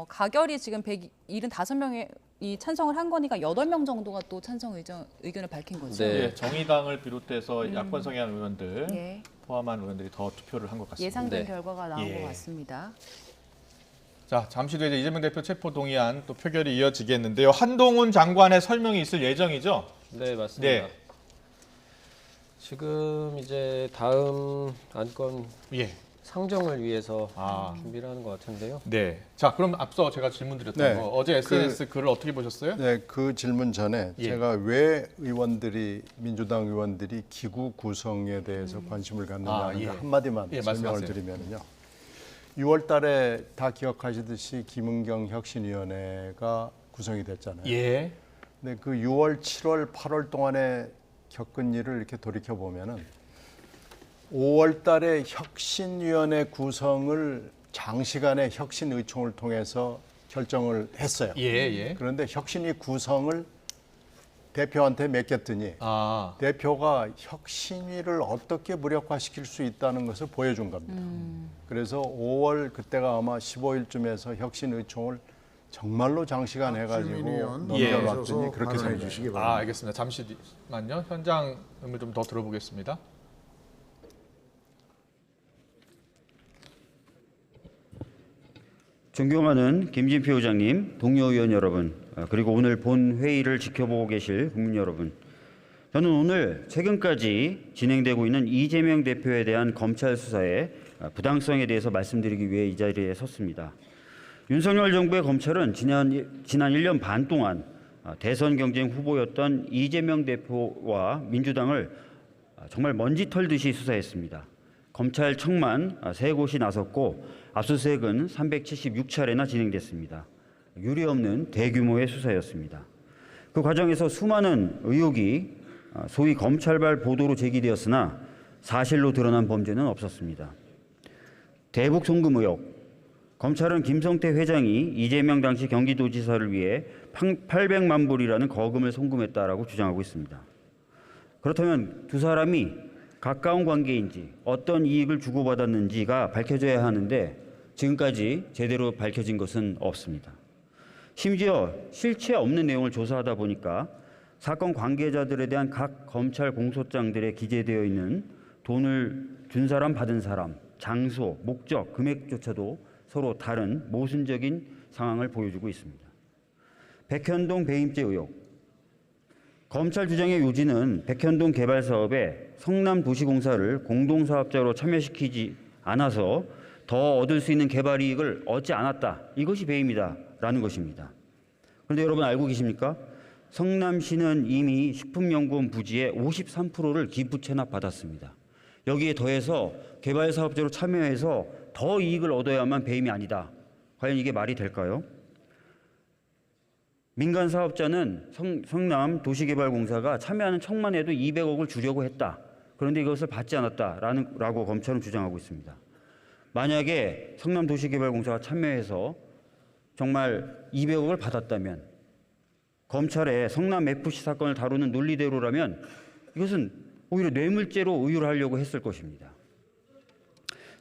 가결이 지금 175명이 찬성을 한 거니까 8명 정도가 또 찬성 의견을 밝힌 거죠. 네. 예, 정의당을 비롯해서 야권 성향 의원들 예. 포함한 의원들이 더 투표를 한 것 같습니다. 예상된 네. 결과가 나온 예. 것 같습니다. 자, 잠시 뒤에 이제 이재명 대표 체포 동의안 또 표결이 이어지겠는데요. 한동훈 장관의 설명이 있을 예정이죠? 네, 맞습니다. 네. 지금 이제 다음 안건 예. 상정을 위해서 아. 준비를 하는 것 같은데요. 네. 자, 그럼 앞서 제가 질문 드렸던 네. 거 어제 SNS 글을 어떻게 보셨어요? 네, 그 질문 전에 예. 제가 왜 민주당 의원들이 기구 구성에 대해서 관심을 갖느냐는 예. 한마디만 예, 설명을 말씀하세요. 드리면요. 6월 달에 다 기억하시듯이 김은경 혁신위원회가 구성이 됐잖아요. 예. 근데 그 6월, 7월, 8월 동안에 겪은 일을 이렇게 돌이켜 보면은 5월 달에 혁신위원회 구성을 장시간의 혁신의총을 통해서 결정을 했어요. 예, 예. 그런데 혁신위 구성을 대표한테 맡겼더니 아. 대표가 혁신위를 어떻게 무력화시킬 수 있다는 것을 보여준 겁니다. 그래서 5월 그때가 아마 15일쯤에서 혁신의총을 정말로 장시간 해가지고 넘겨놨더니 그렇게 발언해 된 주시기 아, 바랍니다. 알겠습니다. 잠시만요. 현장 음을 좀 더 들어보겠습니다. 존경하는 김진표 의장님, 동료 의원 여러분, 그리고 오늘 본 회의를 지켜보고 계실 국민 여러분. 저는 오늘 최근까지 진행되고 있는 이재명 대표에 대한 검찰 수사의 부당성에 대해서 말씀드리기 위해 이 자리에 섰습니다. 윤석열 정부의 검찰은 지난 1년 반 동안 대선 경쟁 후보였던 이재명 대표와 민주당을 정말 먼지 털듯이 수사했습니다. 검찰청만 3곳이 나섰고 압수수색은 376차례나 진행됐습니다. 유례없는 대규모의 수사였습니다. 그 과정에서 수많은 의혹이 소위 검찰발 보도로 제기되었으나 사실로 드러난 범죄는 없었습니다. 대북 송금 의혹. 검찰은 김성태 회장이 이재명 당시 경기도지사를 위해 800만 불이라는 거금을 송금했다라고 주장하고 있습니다. 그렇다면 두 사람이 가까운 관계인지 어떤 이익을 주고받았는지가 밝혀져야 하는데 지금까지 제대로 밝혀진 것은 없습니다. 심지어 실체 없는 내용을 조사하다 보니까 사건 관계자들에 대한 각 검찰 공소장들에 기재되어 있는 돈을 준 사람, 받은 사람, 장소, 목적, 금액조차도 서로 다른 모순적인 상황을 보여주고 있습니다. 백현동 배임죄 의혹. 검찰 주장의 요지는 백현동 개발 사업에 성남도시공사를 공동사업자로 참여시키지 않아서 더 얻을 수 있는 개발 이익을 얻지 않았다. 이것이 배임이다라는 것입니다. 그런데 여러분 알고 계십니까? 성남시는 이미 식품연구원 부지의 53%를 기부 체납받았습니다. 여기에 더해서 개발 사업자로 참여해서 더 이익을 얻어야만 배임이 아니다. 과연 이게 말이 될까요? 민간 사업자는 성남도시개발공사가 참여하는 척만 해도 200억을 주려고 했다. 그런데 이것을 받지 않았다라고 검찰은 주장하고 있습니다. 만약에 성남도시개발공사가 참여해서 정말 200억을 받았다면 검찰의 성남FC 사건을 다루는 논리대로라면 이것은 오히려 뇌물죄로 의율하려고 했을 것입니다.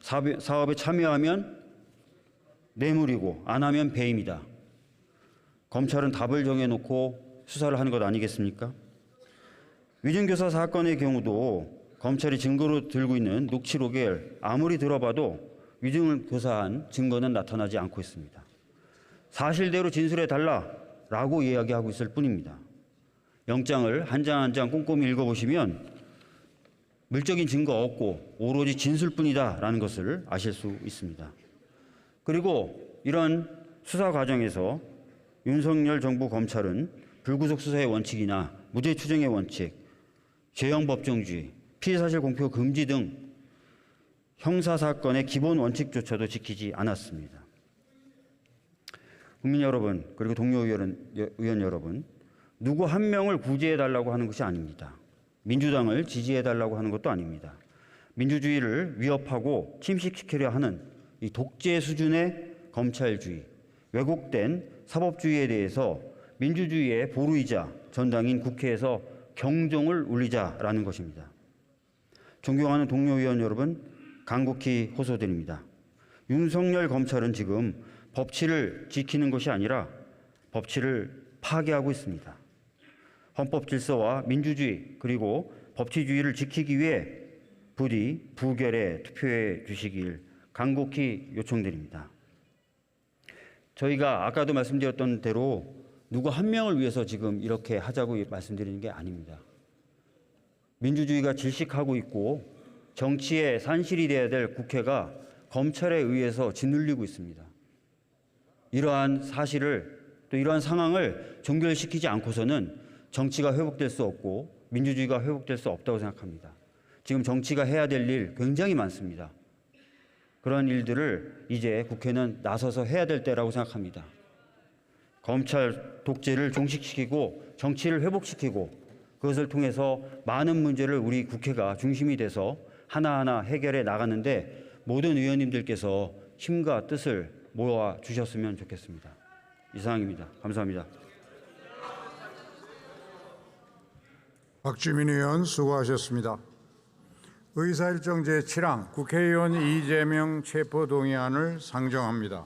사업에 참여하면 뇌물이고 안 하면 배임이다. 검찰은 답을 정해놓고 수사를 하는 것 아니겠습니까? 위증교사 사건의 경우도 검찰이 증거로 들고 있는 녹취록을 아무리 들어봐도 위증을 교사한 증거는 나타나지 않고 있습니다. 사실대로 진술해달라라고 이야기하고 있을 뿐입니다. 영장을 한 장 한 장 꼼꼼히 읽어보시면 물적인 증거 없고 오로지 진술뿐이다라는 것을 아실 수 있습니다. 그리고 이런 수사 과정에서 윤석열 정부 검찰은 불구속 수사의 원칙이나 무죄 추정의 원칙, 죄형 법정주의, 피의사실 공표 금지 등 형사사건의 기본 원칙조차도 지키지 않았습니다. 국민 여러분, 그리고 동료 의원 여러분, 누구 한 명을 구제해달라고 하는 것이 아닙니다. 민주당을 지지해달라고 하는 것도 아닙니다. 민주주의를 위협하고 침식시키려 하는 이 독재 수준의 검찰주의, 왜곡된 사법주의에 대해서 민주주의의 보루이자 전당인 국회에서 경종을 울리자라는 것입니다. 존경하는 동료 의원 여러분, 간곡히 호소드립니다. 윤석열 검찰은 지금 법치를 지키는 것이 아니라 법치를 파괴하고 있습니다. 헌법 질서와 민주주의 그리고 법치주의를 지키기 위해 부디 부결에 투표해 주시길 간곡히 요청드립니다. 저희가 아까도 말씀드렸던 대로 누구 한 명을 위해서 지금 이렇게 하자고 말씀드리는 게 아닙니다. 민주주의가 질식하고 있고 정치의 산실이 돼야 될 국회가 검찰에 의해서 짓눌리고 있습니다. 이러한 사실을 또 이러한 상황을 종결시키지 않고서는 정치가 회복될 수 없고 민주주의가 회복될 수 없다고 생각합니다. 지금 정치가 해야 될 일 굉장히 많습니다. 그런 일들을 이제 국회는 나서서 해야 될 때라고 생각합니다. 검찰 독재를 종식시키고 정치를 회복시키고 그것을 통해서 많은 문제를 우리 국회가 중심이 돼서 하나하나 해결해 나가는데 모든 의원님들께서 힘과 뜻을 모아 주셨으면 좋겠습니다. 이상입니다. 감사합니다. 박주민 의원 수고하셨습니다. 의사일정 제7항 국회의원 이재명 체포동의안을 상정합니다.